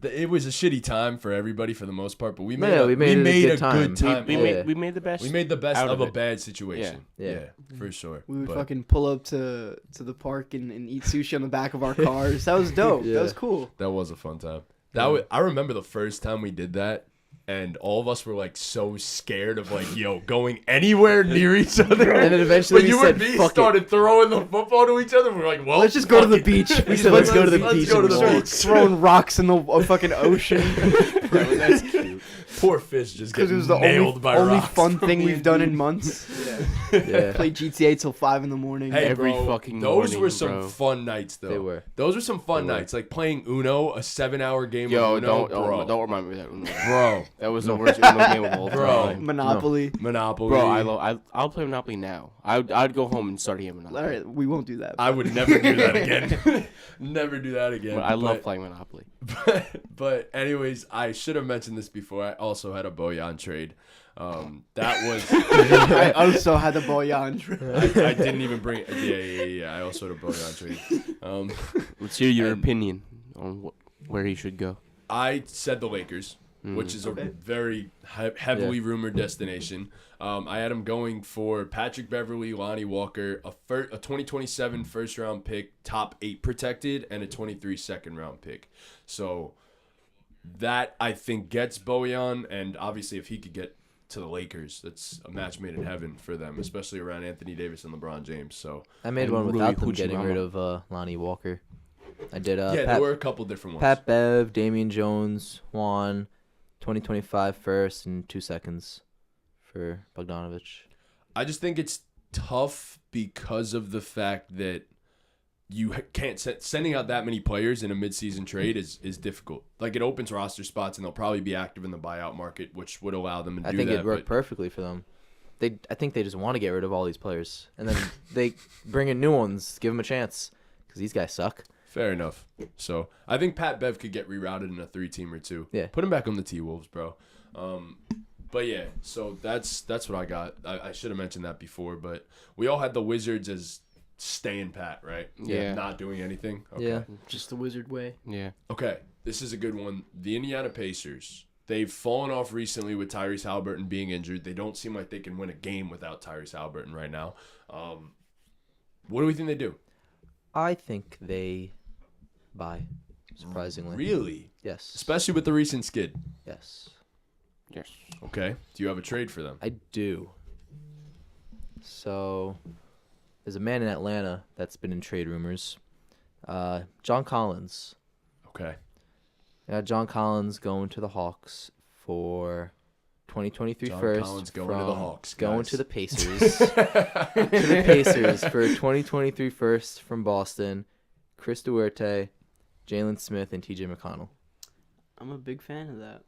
It was a shitty time for everybody for the most part, but we made Yeah, a, we made it a a good good time. time. We Yeah. made the best. We made the best out of of a it. bad situation. Yeah. Yeah, for sure. We would But fucking pull up to the park and eat sushi on the back of our cars. That was dope. Yeah. That was cool. that was a fun time. I remember the first time we did that, and all of us were like so scared of like, yo, going anywhere near each other. And then eventually But we you said, and me "Fuck it." started throwing the football to each other. We're like, well, Let's just go to the fuck it. beach. We said, let's go to the Let's beach go to and the walk. beach. Throwing rocks in the fucking ocean. That's cute. Poor fish just Because getting it was the nailed only, by only rocks fun from thing me we've and done you. in months. Yeah. Play GTA till 5 in the morning. Hey, Every bro, fucking those morning, were some bro. fun nights, though. They were. Those were some fun They were. nights, like playing Uno, a 7-hour game Yo, of Uno, don't remind me of that. Uno. bro, That was the worst Uno game of all Bro. time. Monopoly. Monopoly. Bro, I'll play Monopoly now. I'd go home and start a game of All Monopoly. right, we won't do that. I would never do that again. Never do that again. But I love playing Monopoly. But anyways, I should have mentioned this before. I also had a Bojan trade. That was I also had the Boyan. I didn't even bring it. Yeah. I also had a Bojan trade. Let's hear your And- opinion on where he should go. I said the Lakers, which is Okay. a very heavily rumored destination. I had him going for Patrick Beverly, Lonnie Walker, a 2027 first round pick, top 8 protected, and a 23 second round pick. So that I think gets Bojan, and obviously if he could get to the Lakers, that's a match made in heaven for them, especially around Anthony Davis and LeBron James. So I made And one Rui without them getting Hachimura. rid of Lonnie Walker. I did yeah, Pat, there were a couple different ones. Pat Bev, Damian Jones, Juan, 2025 first and 2 seconds for Bogdanovich. I just think it's tough because of the fact that you can't sending out that many players in a midseason trade is difficult. Like it opens roster spots, and they'll probably be active in the buyout market, which would allow them to do I think that. it'd work perfectly for them. I think they just want to get rid of all these players, and then they bring in new ones, give them a chance, because these guys suck. Fair enough. So I think Pat Bev could get rerouted in a 3-teamer too. Yeah. Put him back on the T-Wolves, bro. But yeah, so that's what I got. I should have mentioned that before, but we all had the Wizards as staying pat, right? Yeah. Not doing anything. Okay. Yeah. Just the wizard way. Yeah. Okay, this is a good one. The Indiana Pacers. They've fallen off recently with Tyrese Halliburton being injured. They don't seem like they can win a game without Tyrese Halliburton right now. What do we think they do? I think they buy, surprisingly. Really? Yes. Especially with the recent skid. Yes. Yes. Okay. Do you have a trade for them? I do. So, there's a man in Atlanta that's been in trade rumors. John Collins. Okay. John Collins going to the Hawks for 2023 John first. Collins going to the Hawks, Going guys. to the Pacers. To the Pacers for 2023 first from Boston. Chris Duarte, Jalen Smith, and TJ McConnell. I'm a big fan of that.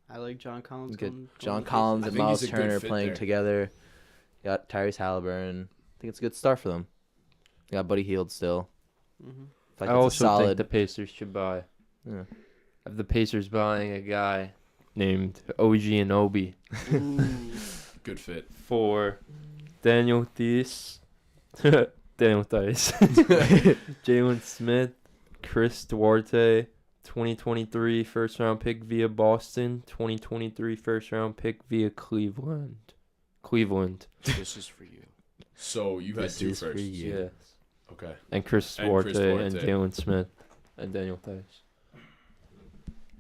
I like John Collins. Good. going John to Collins I and think Miles he's a good Turner fit playing there. together. Got Tyrese Halliburton. I think it's a good start for them. Got Buddy Hield still. Mhm. Like I it's a also think solid. the Pacers should buy. Yeah. Of the Pacers buying a guy named OG Anunoby Ooh. Good fit. for Daniel Theis, Daniel Theis, Jalen Smith, Chris Duarte, 2023 first round pick via Boston, 2023 first round pick via Cleveland. This is for you. So you had This two is for firsts. you. Yes. Okay. And Chris And Duarte Chris and Duarte. Jalen Smith and Daniel Theis.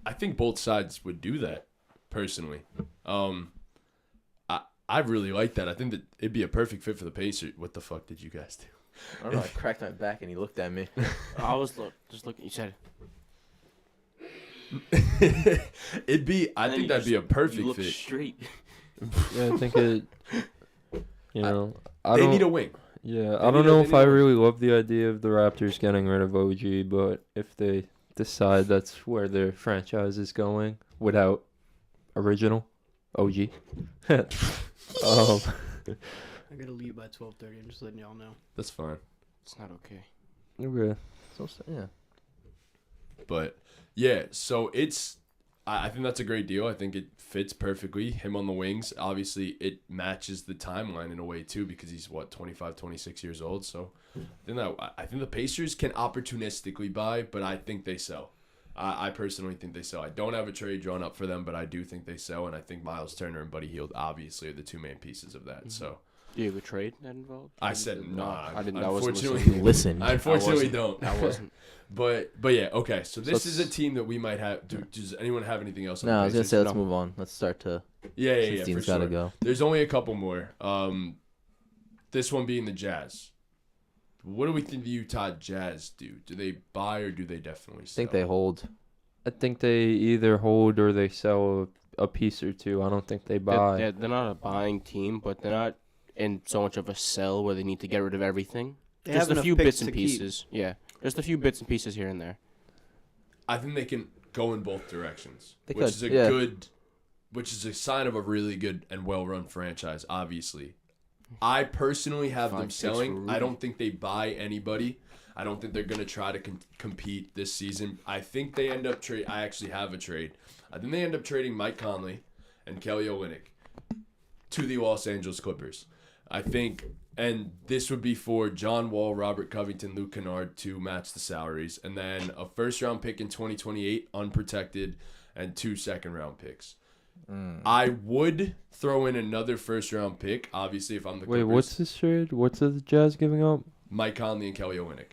I think both sides would do that, personally. I really like that. I think that it'd be a perfect fit for the Pacers. What the fuck did you guys do? I don't know. I cracked my back and he looked at me. I was just looking. You said It'd be. I think that'd be a you perfect look fit. straight. Yeah, I think it. You know, I They don't. need a wing. Yeah, They I don't need a- know they if need I a- really love the idea of the Raptors getting rid of OG, but if they decide that's where their franchise is going without original OG, I gotta leave by 12:30. I'm just letting y'all know. That's fine. It's not okay. okay. So, yeah. But yeah, so it's. I think that's a great deal. I think it fits perfectly. Him on the wings. Obviously, it matches the timeline in a way too, because he's 25, 26 years old. So I think the Pacers can opportunistically buy, but I think they sell. I personally think they sell. I don't have a trade drawn up for them, but I do think they sell, and I think Miles Turner and Buddy Hield obviously are the two main pieces of that. So Do you have a trade that involved? I said no. I didn't. I wasn't Unfortunately, Listen. I unfortunately don't. I wasn't. But yeah, okay. So this So is a team that we might have. Does anyone have anything else? On No, the I was gonna Pacers? say let's No. move on. Let's start to. Yeah, Since for Dean's sure. gotta go. There's only a couple more. This one being the Jazz. What do we think the Utah Jazz do? Do they buy or do they definitely I sell? think they hold. I think they either hold or they sell a piece or two. I don't think they buy. They're not a buying team, but they're not in so much of a sell where they need to get rid of everything. They Just have a enough few picks bits to and keep. pieces. Yeah, just a few bits and pieces here and there. I think they can go in both directions, They which could, is a yeah. good, which is a sign of a really good and well-run franchise. Obviously, I personally have Five them picks selling. for I Rudy. don't think they buy anybody. I don't think they're gonna try to compete this season. I think they end up trade. I actually have a trade. I think they end up trading Mike Conley and Kelly Olynyk to the Los Angeles Clippers. I think, and this would be for John Wall, Robert Covington, Luke Kennard to match the salaries, and then a first-round pick in 2028, unprotected, and 2 second-round picks. I would throw in another first-round pick, obviously, if I'm the Wait, Clippers. what's this trade? What's the Jazz giving up Mike Conley and Kelly Olynyk.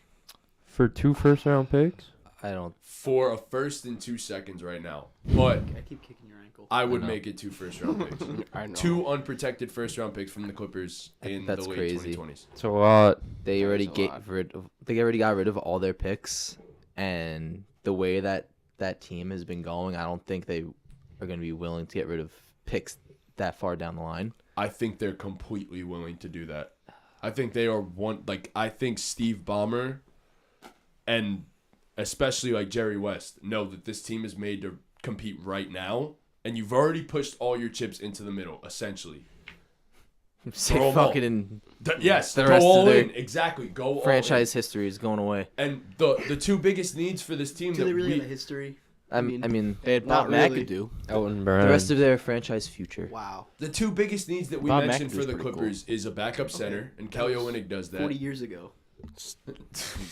for 2 first-round picks? I don't. For a first and 2 seconds right now. But I keep kicking your ankle. I would I know. make it 2 first-round picks. I know. 2 unprotected first-round picks from the Clippers in That's the late crazy. 2020s. It's a lot. They That already is a get lot. rid of. They already got rid of all their picks, and the way that team has been going, I don't think they are going to be willing to get rid of picks that far down the line. I think they're completely willing to do that. I think they are one. Like, I think Steve Ballmer and especially like Jerry West know that this team is made to compete right now, and you've already pushed all your chips into the middle, essentially. Say Throw 'em all. fucking in Yes, The go rest of all their in. Exactly, go all in. franchise history is going away. And the two biggest needs for this team Do that they really we have a history? I mean, They had Not Bob really. McAdoo. Elton the Brand. rest of their franchise future. Wow. the two biggest needs that we Bob mentioned McAdoo's for the pretty cool. Clippers is a backup center, and Kelly Olynyk does that. 40 years ago.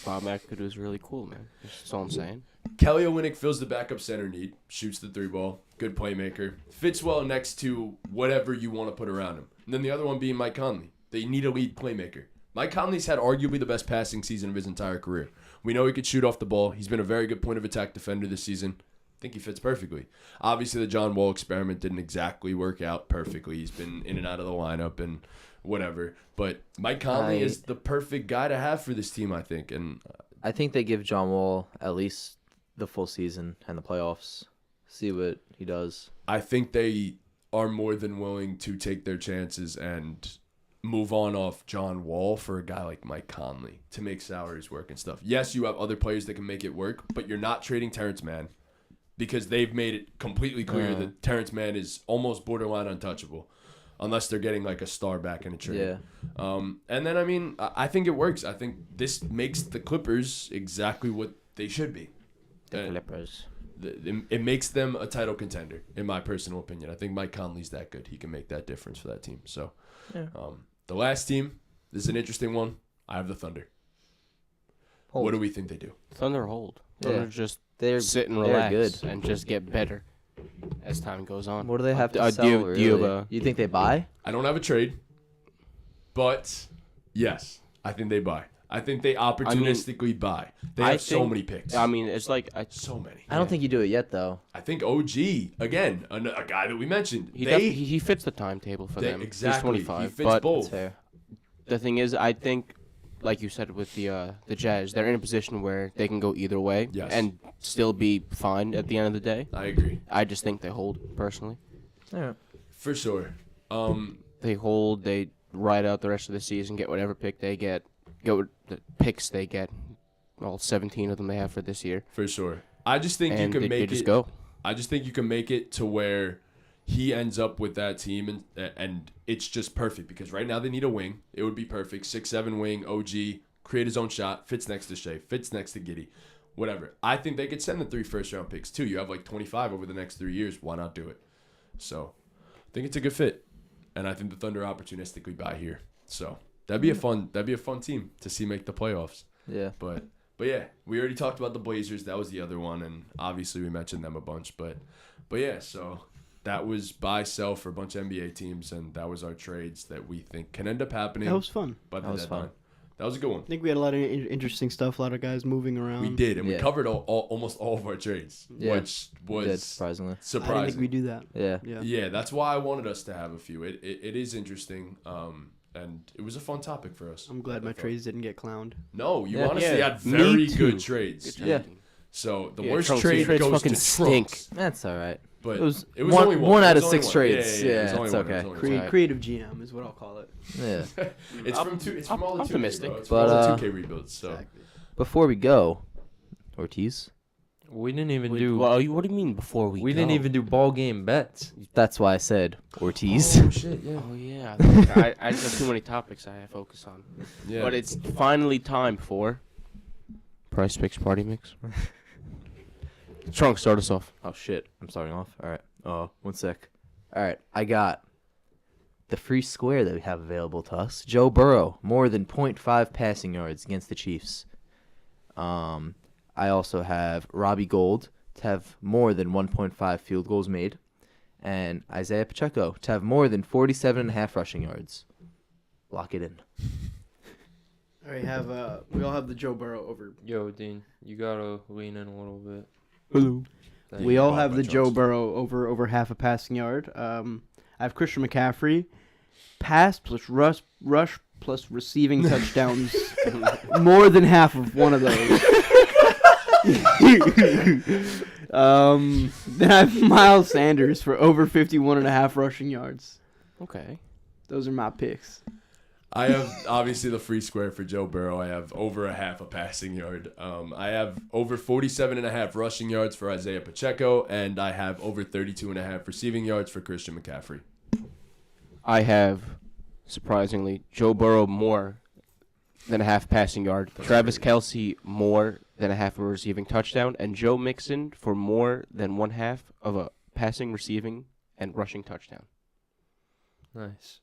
Bob McAdoo is really cool, man. That's all I'm saying. Kelly Olynyk fills the backup center need, shoots the 3-ball, good playmaker, fits well next to whatever you want to put around him. And then the other one being Mike Conley. They need a lead playmaker. Mike Conley's had arguably the best passing season of his entire career. We know he could shoot off the ball. He's been a very good point of attack defender this season. I think he fits perfectly. Obviously, the John Wall experiment didn't exactly work out perfectly. He's been in and out of the lineup and whatever. But Mike Conley is the perfect guy to have for this team, I think. And I think they give John Wall at least the full season and the playoffs. See what he does. I think they are more than willing to take their chances and move on off John Wall for a guy like Mike Conley to make salaries work and stuff. Yes, you have other players that can make it work, but you're not trading Terrence Mann because they've made it completely clear that Terrence Mann is almost borderline untouchable unless they're getting like a star back in a trade. Yeah. And then, I mean, I think it works. I think this makes the Clippers exactly what they should be. The Uh, Clippers. It makes them a title contender, in my personal opinion. I think Mike Conley's that good. He can make that difference for that team. So, Yeah. the last team, this is an interesting one. I have the Thunder. Hold. What do we think they do? Thunder hold. Yeah. Thunder just They're sit and they're relax good. and just get better as time goes on. What do they have to do sell? you- really? do you have a- You think they buy? I don't have a trade, but yes, I think they buy. I think they opportunistically buy. They I have so think- many picks. I mean, it's like So many. I don't think you do it yet, though. I think OG, again, a guy that we mentioned. he fits the timetable for them. Exactly. He's 25. He fits but both. That's fair. the thing is, I think, like you said with the Jazz, they're in a position where they can go either way Yes. and still be fine at the end of the day. I agree. I just think they hold personally. Yeah. For sure. They hold. They ride out the rest of the season, get whatever pick they get, get what the picks they get. All 17 of them they have for this year, For sure. I just think and you can they make just it. go. I just think you can make it to where he ends up with that team, and it's just perfect because right now they need a wing. It would be perfect. 6'7" wing, OG, create his own shot, fits next to Shea, fits next to Giddey, whatever. I think they could send the 3 first-round picks too. You have like 25 over the next 3 years. Why not do it? So I think it's a good fit, and I think the Thunder opportunistically buy here. So that'd be a fun team to see make the playoffs. Yeah. But yeah, we already talked about the Blazers. That was the other one, and obviously we mentioned them a bunch. But yeah, so that was buy sell for a bunch of NBA teams, and that was our trades that we think can end up happening. That was fun. By the That was deadline. fun. That was a good one. I think we had a lot of interesting stuff. A lot of guys moving around. We did, and we Yeah. covered almost all of our trades, Yeah. which We did, was surprisingly. I didn't surprising. think we do that. Yeah. Yeah. Yeah, that's why I wanted us to have a few. It is interesting, and it was a fun topic for us. I'm glad I my thought. trades didn't get clowned. No, you Yeah. honestly Yeah, had me very too. good trades. Good Yeah. trade. So the Yeah, worst Trunks, trade your trades goes fucking to stink. Trunks. That's all right. But It was only one out It of was only 6 one. trades. it Yeah, was only it's one. It was okay. only Crea- one. right. creative GM is what I'll call it. Yeah. It's from two. It's from all the 2K, optimistic. bro. It's But, from all the 2K rebuilds. So Exactly. Before we go, Ortiz, We didn't even Wait, do. what do you mean before we we go? didn't even do ball game bets. that's why I said Ortiz. oh shit, yeah, Oh yeah, I just have too many topics I focus on. yeah. But it's finally time for Price Picks Party Mix. Trunk, start us off. Oh shit, I'm starting off. All right. Oh, 1 sec. All right, I got the free square that we have available to us. Joe Burrow, more than 0.5 passing yards against the Chiefs. I also have Robbie Gould to have more than 1.5 field goals made, and Isaiah Pacheco to have more than 47.5 rushing yards. Lock it in. All right, we all have the Joe Burrow over. Yo, Dean, you gotta lean in a little bit. Hello. Thank We you. all Bob have by the Joe Trunks. Burrow over half a passing yard. I have Christian McCaffrey, pass plus rush plus receiving touchdowns, more than half of one of those. Then I have Miles Sanders for over 51.5 rushing yards. Okay. Those are my picks. I have obviously the free square for Joe Burrow. I have over a half a passing yard. I have over 47.5 rushing yards for Isaiah Pacheco, and I have over 32.5 receiving yards for Christian McCaffrey. I have, surprisingly, Joe Burrow more than a half passing yard, Travis Kelce more than a half a receiving touchdown, and Joe Mixon for more than 1/2 of a passing, receiving, and rushing touchdown. Nice.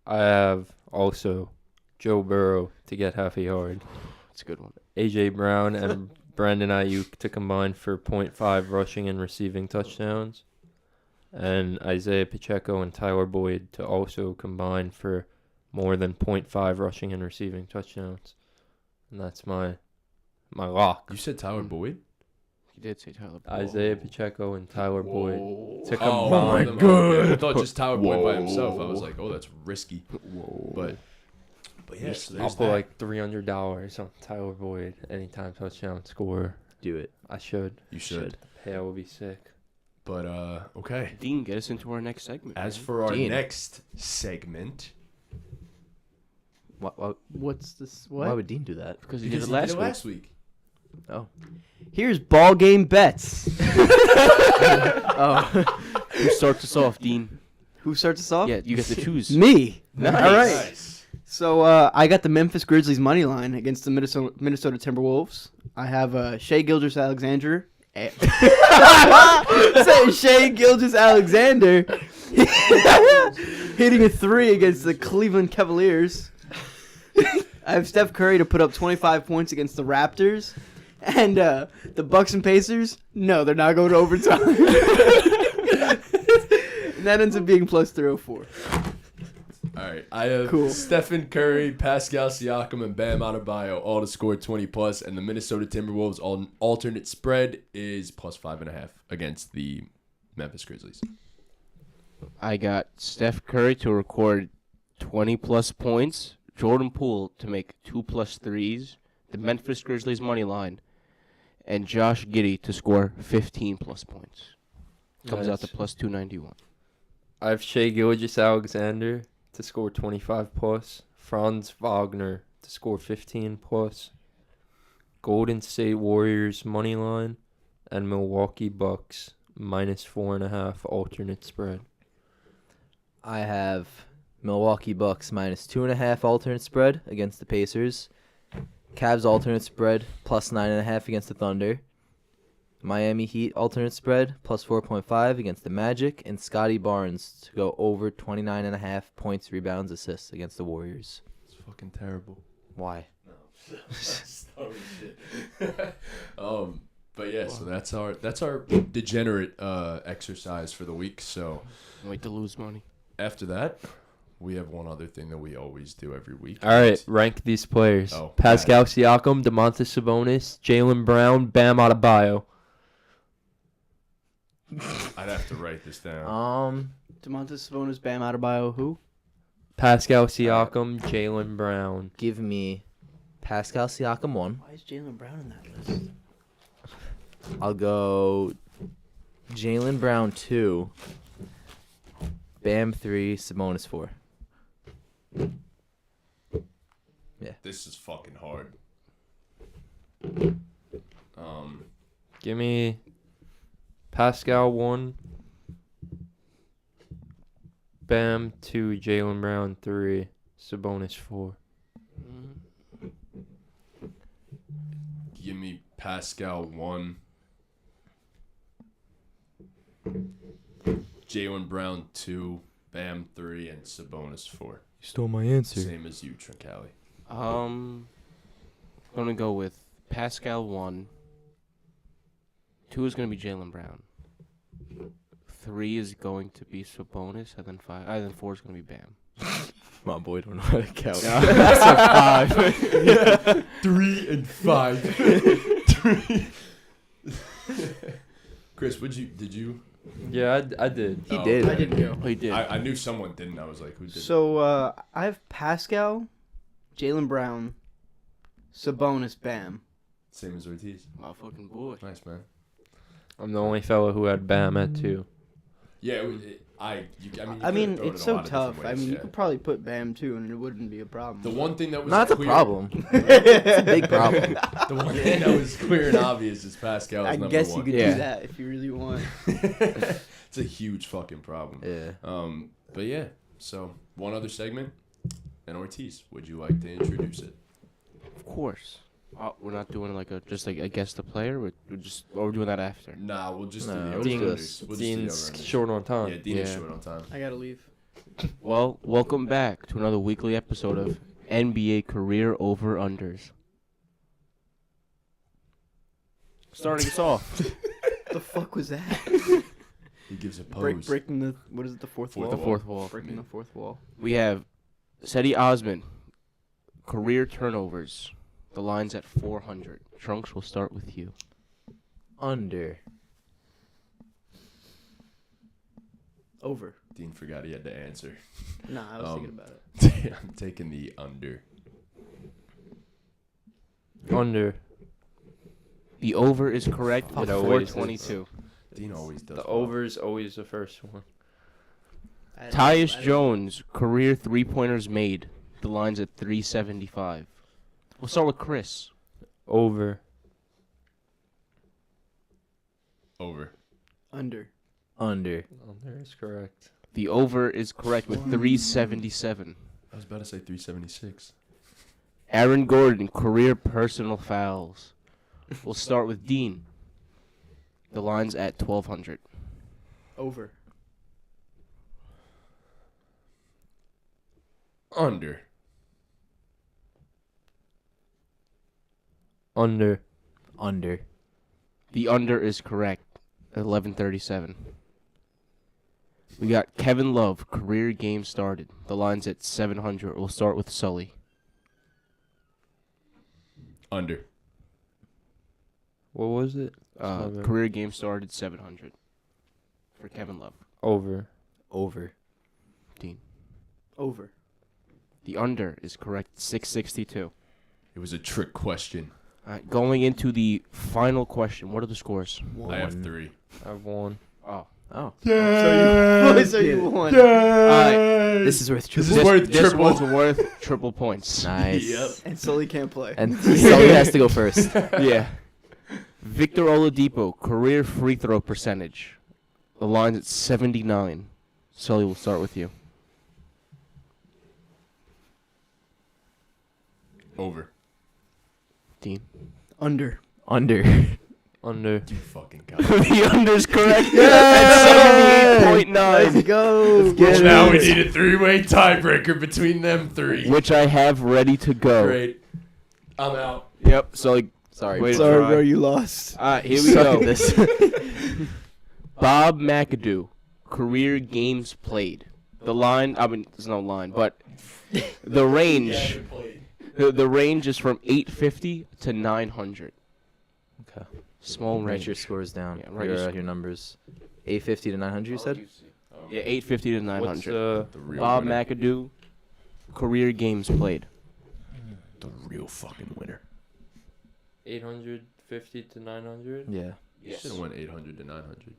I have also Joe Burrow to get half a yard. That's a good one. AJ Brown and Brandon Ayuk to combine for 0.5 rushing and receiving touchdowns. And Isaiah Pacheco and Tyler Boyd to also combine for more than 0.5 rushing and receiving touchdowns. And that's my lock. You said Tyler Boyd? You did say Tyler. Isaiah Pacheco and Tyler Boyd to Oh combine. my god! I thought just Tyler Boyd by himself. I was like, oh, that's risky. Whoa. But yes, I'll there's put that. like $300 on Tyler Boyd anytime touchdown score. Do it. I should. You should. Hey, that would be sick. But okay. Dean, get us into our next segment. As man. for our Dean. next segment, What's this? Why What? would Dean do that? because he because did it he last week. week. Oh. Here's ball game bets. Oh. Who starts us off, Dean? Who starts us off? Yeah, you get to choose. Me. Nice. All right. Nice. So I got the Memphis Grizzlies money line against the Minnesota Timberwolves. I have Shea Gilgeous-Alexander. Shea Gilgeous-Alexander hitting a 3 against the Cleveland Cavaliers. I have Steph Curry to put up 25 points against the Raptors. And the Bucks and Pacers, no, they're not going to overtime. And that ends up being plus 304. All right, I have Cool. Stephen Curry, Pascal Siakam, and Bam Adebayo all to score 20 plus, and the Minnesota Timberwolves alternate spread is plus 5.5 against the Memphis Grizzlies. I got Steph Curry to record 20-plus points, Jordan Poole to make 2+ threes, the Memphis Grizzlies money line, and Josh Giddey to score 15+ points. Comes out to Nice. plus 291. I have Shea Gilgeous-Alexander to score 25 plus, Franz Wagner to score 15 plus, Golden State Warriors money line, and Milwaukee Bucks minus 4.5 alternate spread. I have Milwaukee Bucks minus 2.5 alternate spread against the Pacers. Cavs alternate spread plus 9.5 against the Thunder. Miami Heat alternate spread plus 4.5 against the Magic, and Scotty Barnes to go over 29.5 points, rebounds, assists against the Warriors. It's fucking terrible. Why? But yeah, so that's our degenerate exercise for the week. So Wait to lose money. after that, we have one other thing that we always do every week. All right, rank these players. Oh, Pascal Siakam, Domantas Sabonis, Jaylen Brown, Bam Adebayo. I'd have to write this down. Domantas Sabonis, Bam Adebayo, who? Pascal Siakam, Jaylen Brown. Give me Pascal Siakam 1. Why is Jaylen Brown in that list? I'll go Jaylen Brown 2. Bam 3. Sabonis 4. This is fucking hard. Give me Pascal 1, Bam 2, Jaylen Brown 3, Sabonis 4. Give me Pascal 1, Jaylen Brown 2, Bam 3, and Sabonis 4. You stole my answer. Same as you, Trincali. I'm gonna go with Pascal 1. 2 is gonna be Jaylen Brown. 3 is going to be Sabonis, and then 4 is gonna be Bam. My boy don't know how to count. That's a 5. 3 and 5. 3. Chris, did you? Yeah, I did. He Oh, did. I didn't go. Oh, he did. I knew someone didn't. I was like, who did? So I have Pascal, Jaylen Brown, Sabonis, Bam. Same as Ortiz. My fucking boy. Nice, man. I'm the only fellow who had Bam at 2. Yeah, you I could've mean, thrown it it's a so lot of tough. different I ways, mean, you yeah. could probably put Bam too, and it wouldn't be a problem. The one thing that was Not a clear, problem. It's a big problem. The one thing that was clear and obvious is Pascal I is number guess 1. you could Yeah. do that if you really want. It's a huge fucking problem. Yeah. But yeah, so one other segment, and Ortiz, would you like to introduce it? Of course. We're not doing like a guess the player. Or we're doing that after. Nah, we'll just Nah, do the we'll over-unders. just We'll just do the Dean's over-unders. short on time. Yeah, Dean is Yeah. short on time. I gotta leave. Well, welcome back to another weekly episode of NBA Career Over-Unders. Starting us off. The fuck was that? He gives a pose. Breaking the what is it? The fourth wall. The fourth wall. Breaking the fourth wall. We have Seti Osman, career turnovers. The line's at 400. Trunks, will start with you. Under. Over. Dean forgot he had to answer. Nah, I was thinking about it. I'm taking the under. Under. The over is correct with It always is. 422. Dean always does. The well. over is always the first one. Tyus Jones, career three-pointers made. The line's at 375. We'll start with Chris. Over. Over. Under. Under. Under is correct. The over is correct with 377. I was about to say 376. Aaron Gordon, career personal fouls. We'll start with Dean. The line's at 1,200. Over. Under. Under. Under. The under is correct at 1137. We got Kevin Love, career game started. The line's at 700. We'll start with Sully. Under. What was it? Over. Career game started 700 for Kevin Love. Over. Over. Dean. Over. The under is correct, 662. It was a trick question. All right, going into the final question. What are the scores? I have 3. I have 1. Oh. Oh. So you won. This is worth This triple. is worth This triple. one's worth triple points. Nice. Yep. And Sully can't play. And Sully has to go first. Yeah. Victor Oladipo, career free throw percentage. The line's at 79. Sully, we'll start with you. Over. Dean. Under. Under. Under. You fucking got The under's correct at 78.9. Let's go. get Now we need a 3-way tiebreaker between them 3. Which I have ready to go. Great. I'm out. Yep. So like, Sorry. Wait. Sorry, try. bro, you lost. all right, here we Suck go. at this. Bob McAdoo, career games played. The line, I mean, there's no line, but the range, the range is from 850 to 900. Okay. Small Write range. your scores down. Yeah, write your Your numbers. 850 to 900, you said? Yeah, 850 to What's 900. The real Bob winner. McAdoo, career games played. The real fucking winner. 850 to 900. Yeah. Should have went 800 to 900.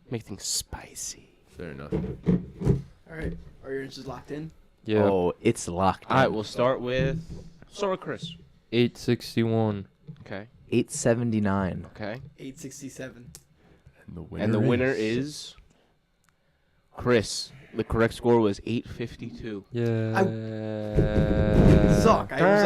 Make things spicy. Fair enough. All right, are your answers locked in? Yeah. Oh, it's locked. All right, in. we'll start with Chris. 861. Okay. 879. Okay. 867. And the winner. And the winner is Chris. The correct score was 852. Yeah. Suck. I was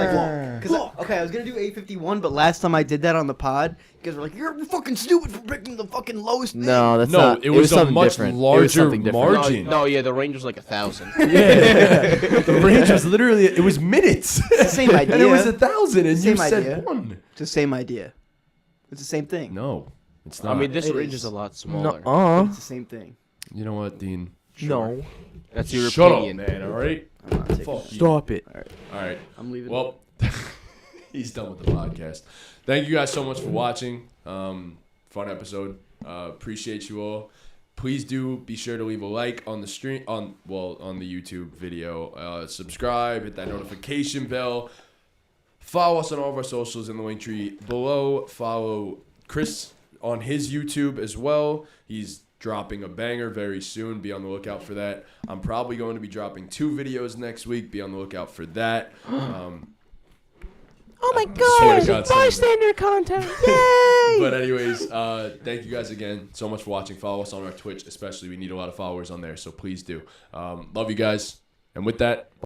like, okay, I was gonna do 851, but last time I did that on the pod, you guys were like, "You're fucking stupid for picking the fucking lowest." Thing. No, that's No, not. it was a something much different. It was larger something different. margin. No, yeah, the range was like 1,000. Yeah. The range was literally, it was minutes. It's the same idea. And it was 1,000, and you Same said idea. 1. It's the same idea. It's the same thing. No, it's I not. mean, this It range is. is a lot smaller. No. It's the same thing. You know what, Dean? No. That's your Shut opinion. up, man, all right? I'm not taking Fuck it. you. Stop it. All right. I'm leaving. Well, he's done with the podcast. Thank you guys so much for watching. Fun episode. Appreciate you all. Please do be sure to leave a like on the stream on the YouTube video. Subscribe, hit that notification bell. Follow us on all of our socials in the link tree below. Follow Chris on his YouTube as well. He's dropping a banger very soon. Be on the lookout for that. I'm probably going to be dropping 2 videos next week. Be on the lookout for that. Oh I my swear to god! God, some of it. Bystander content. Yay! But anyways, thank you guys again so much for watching. Follow us on our Twitch, especially. We need a lot of followers on there, so please do. Love you guys. And with that,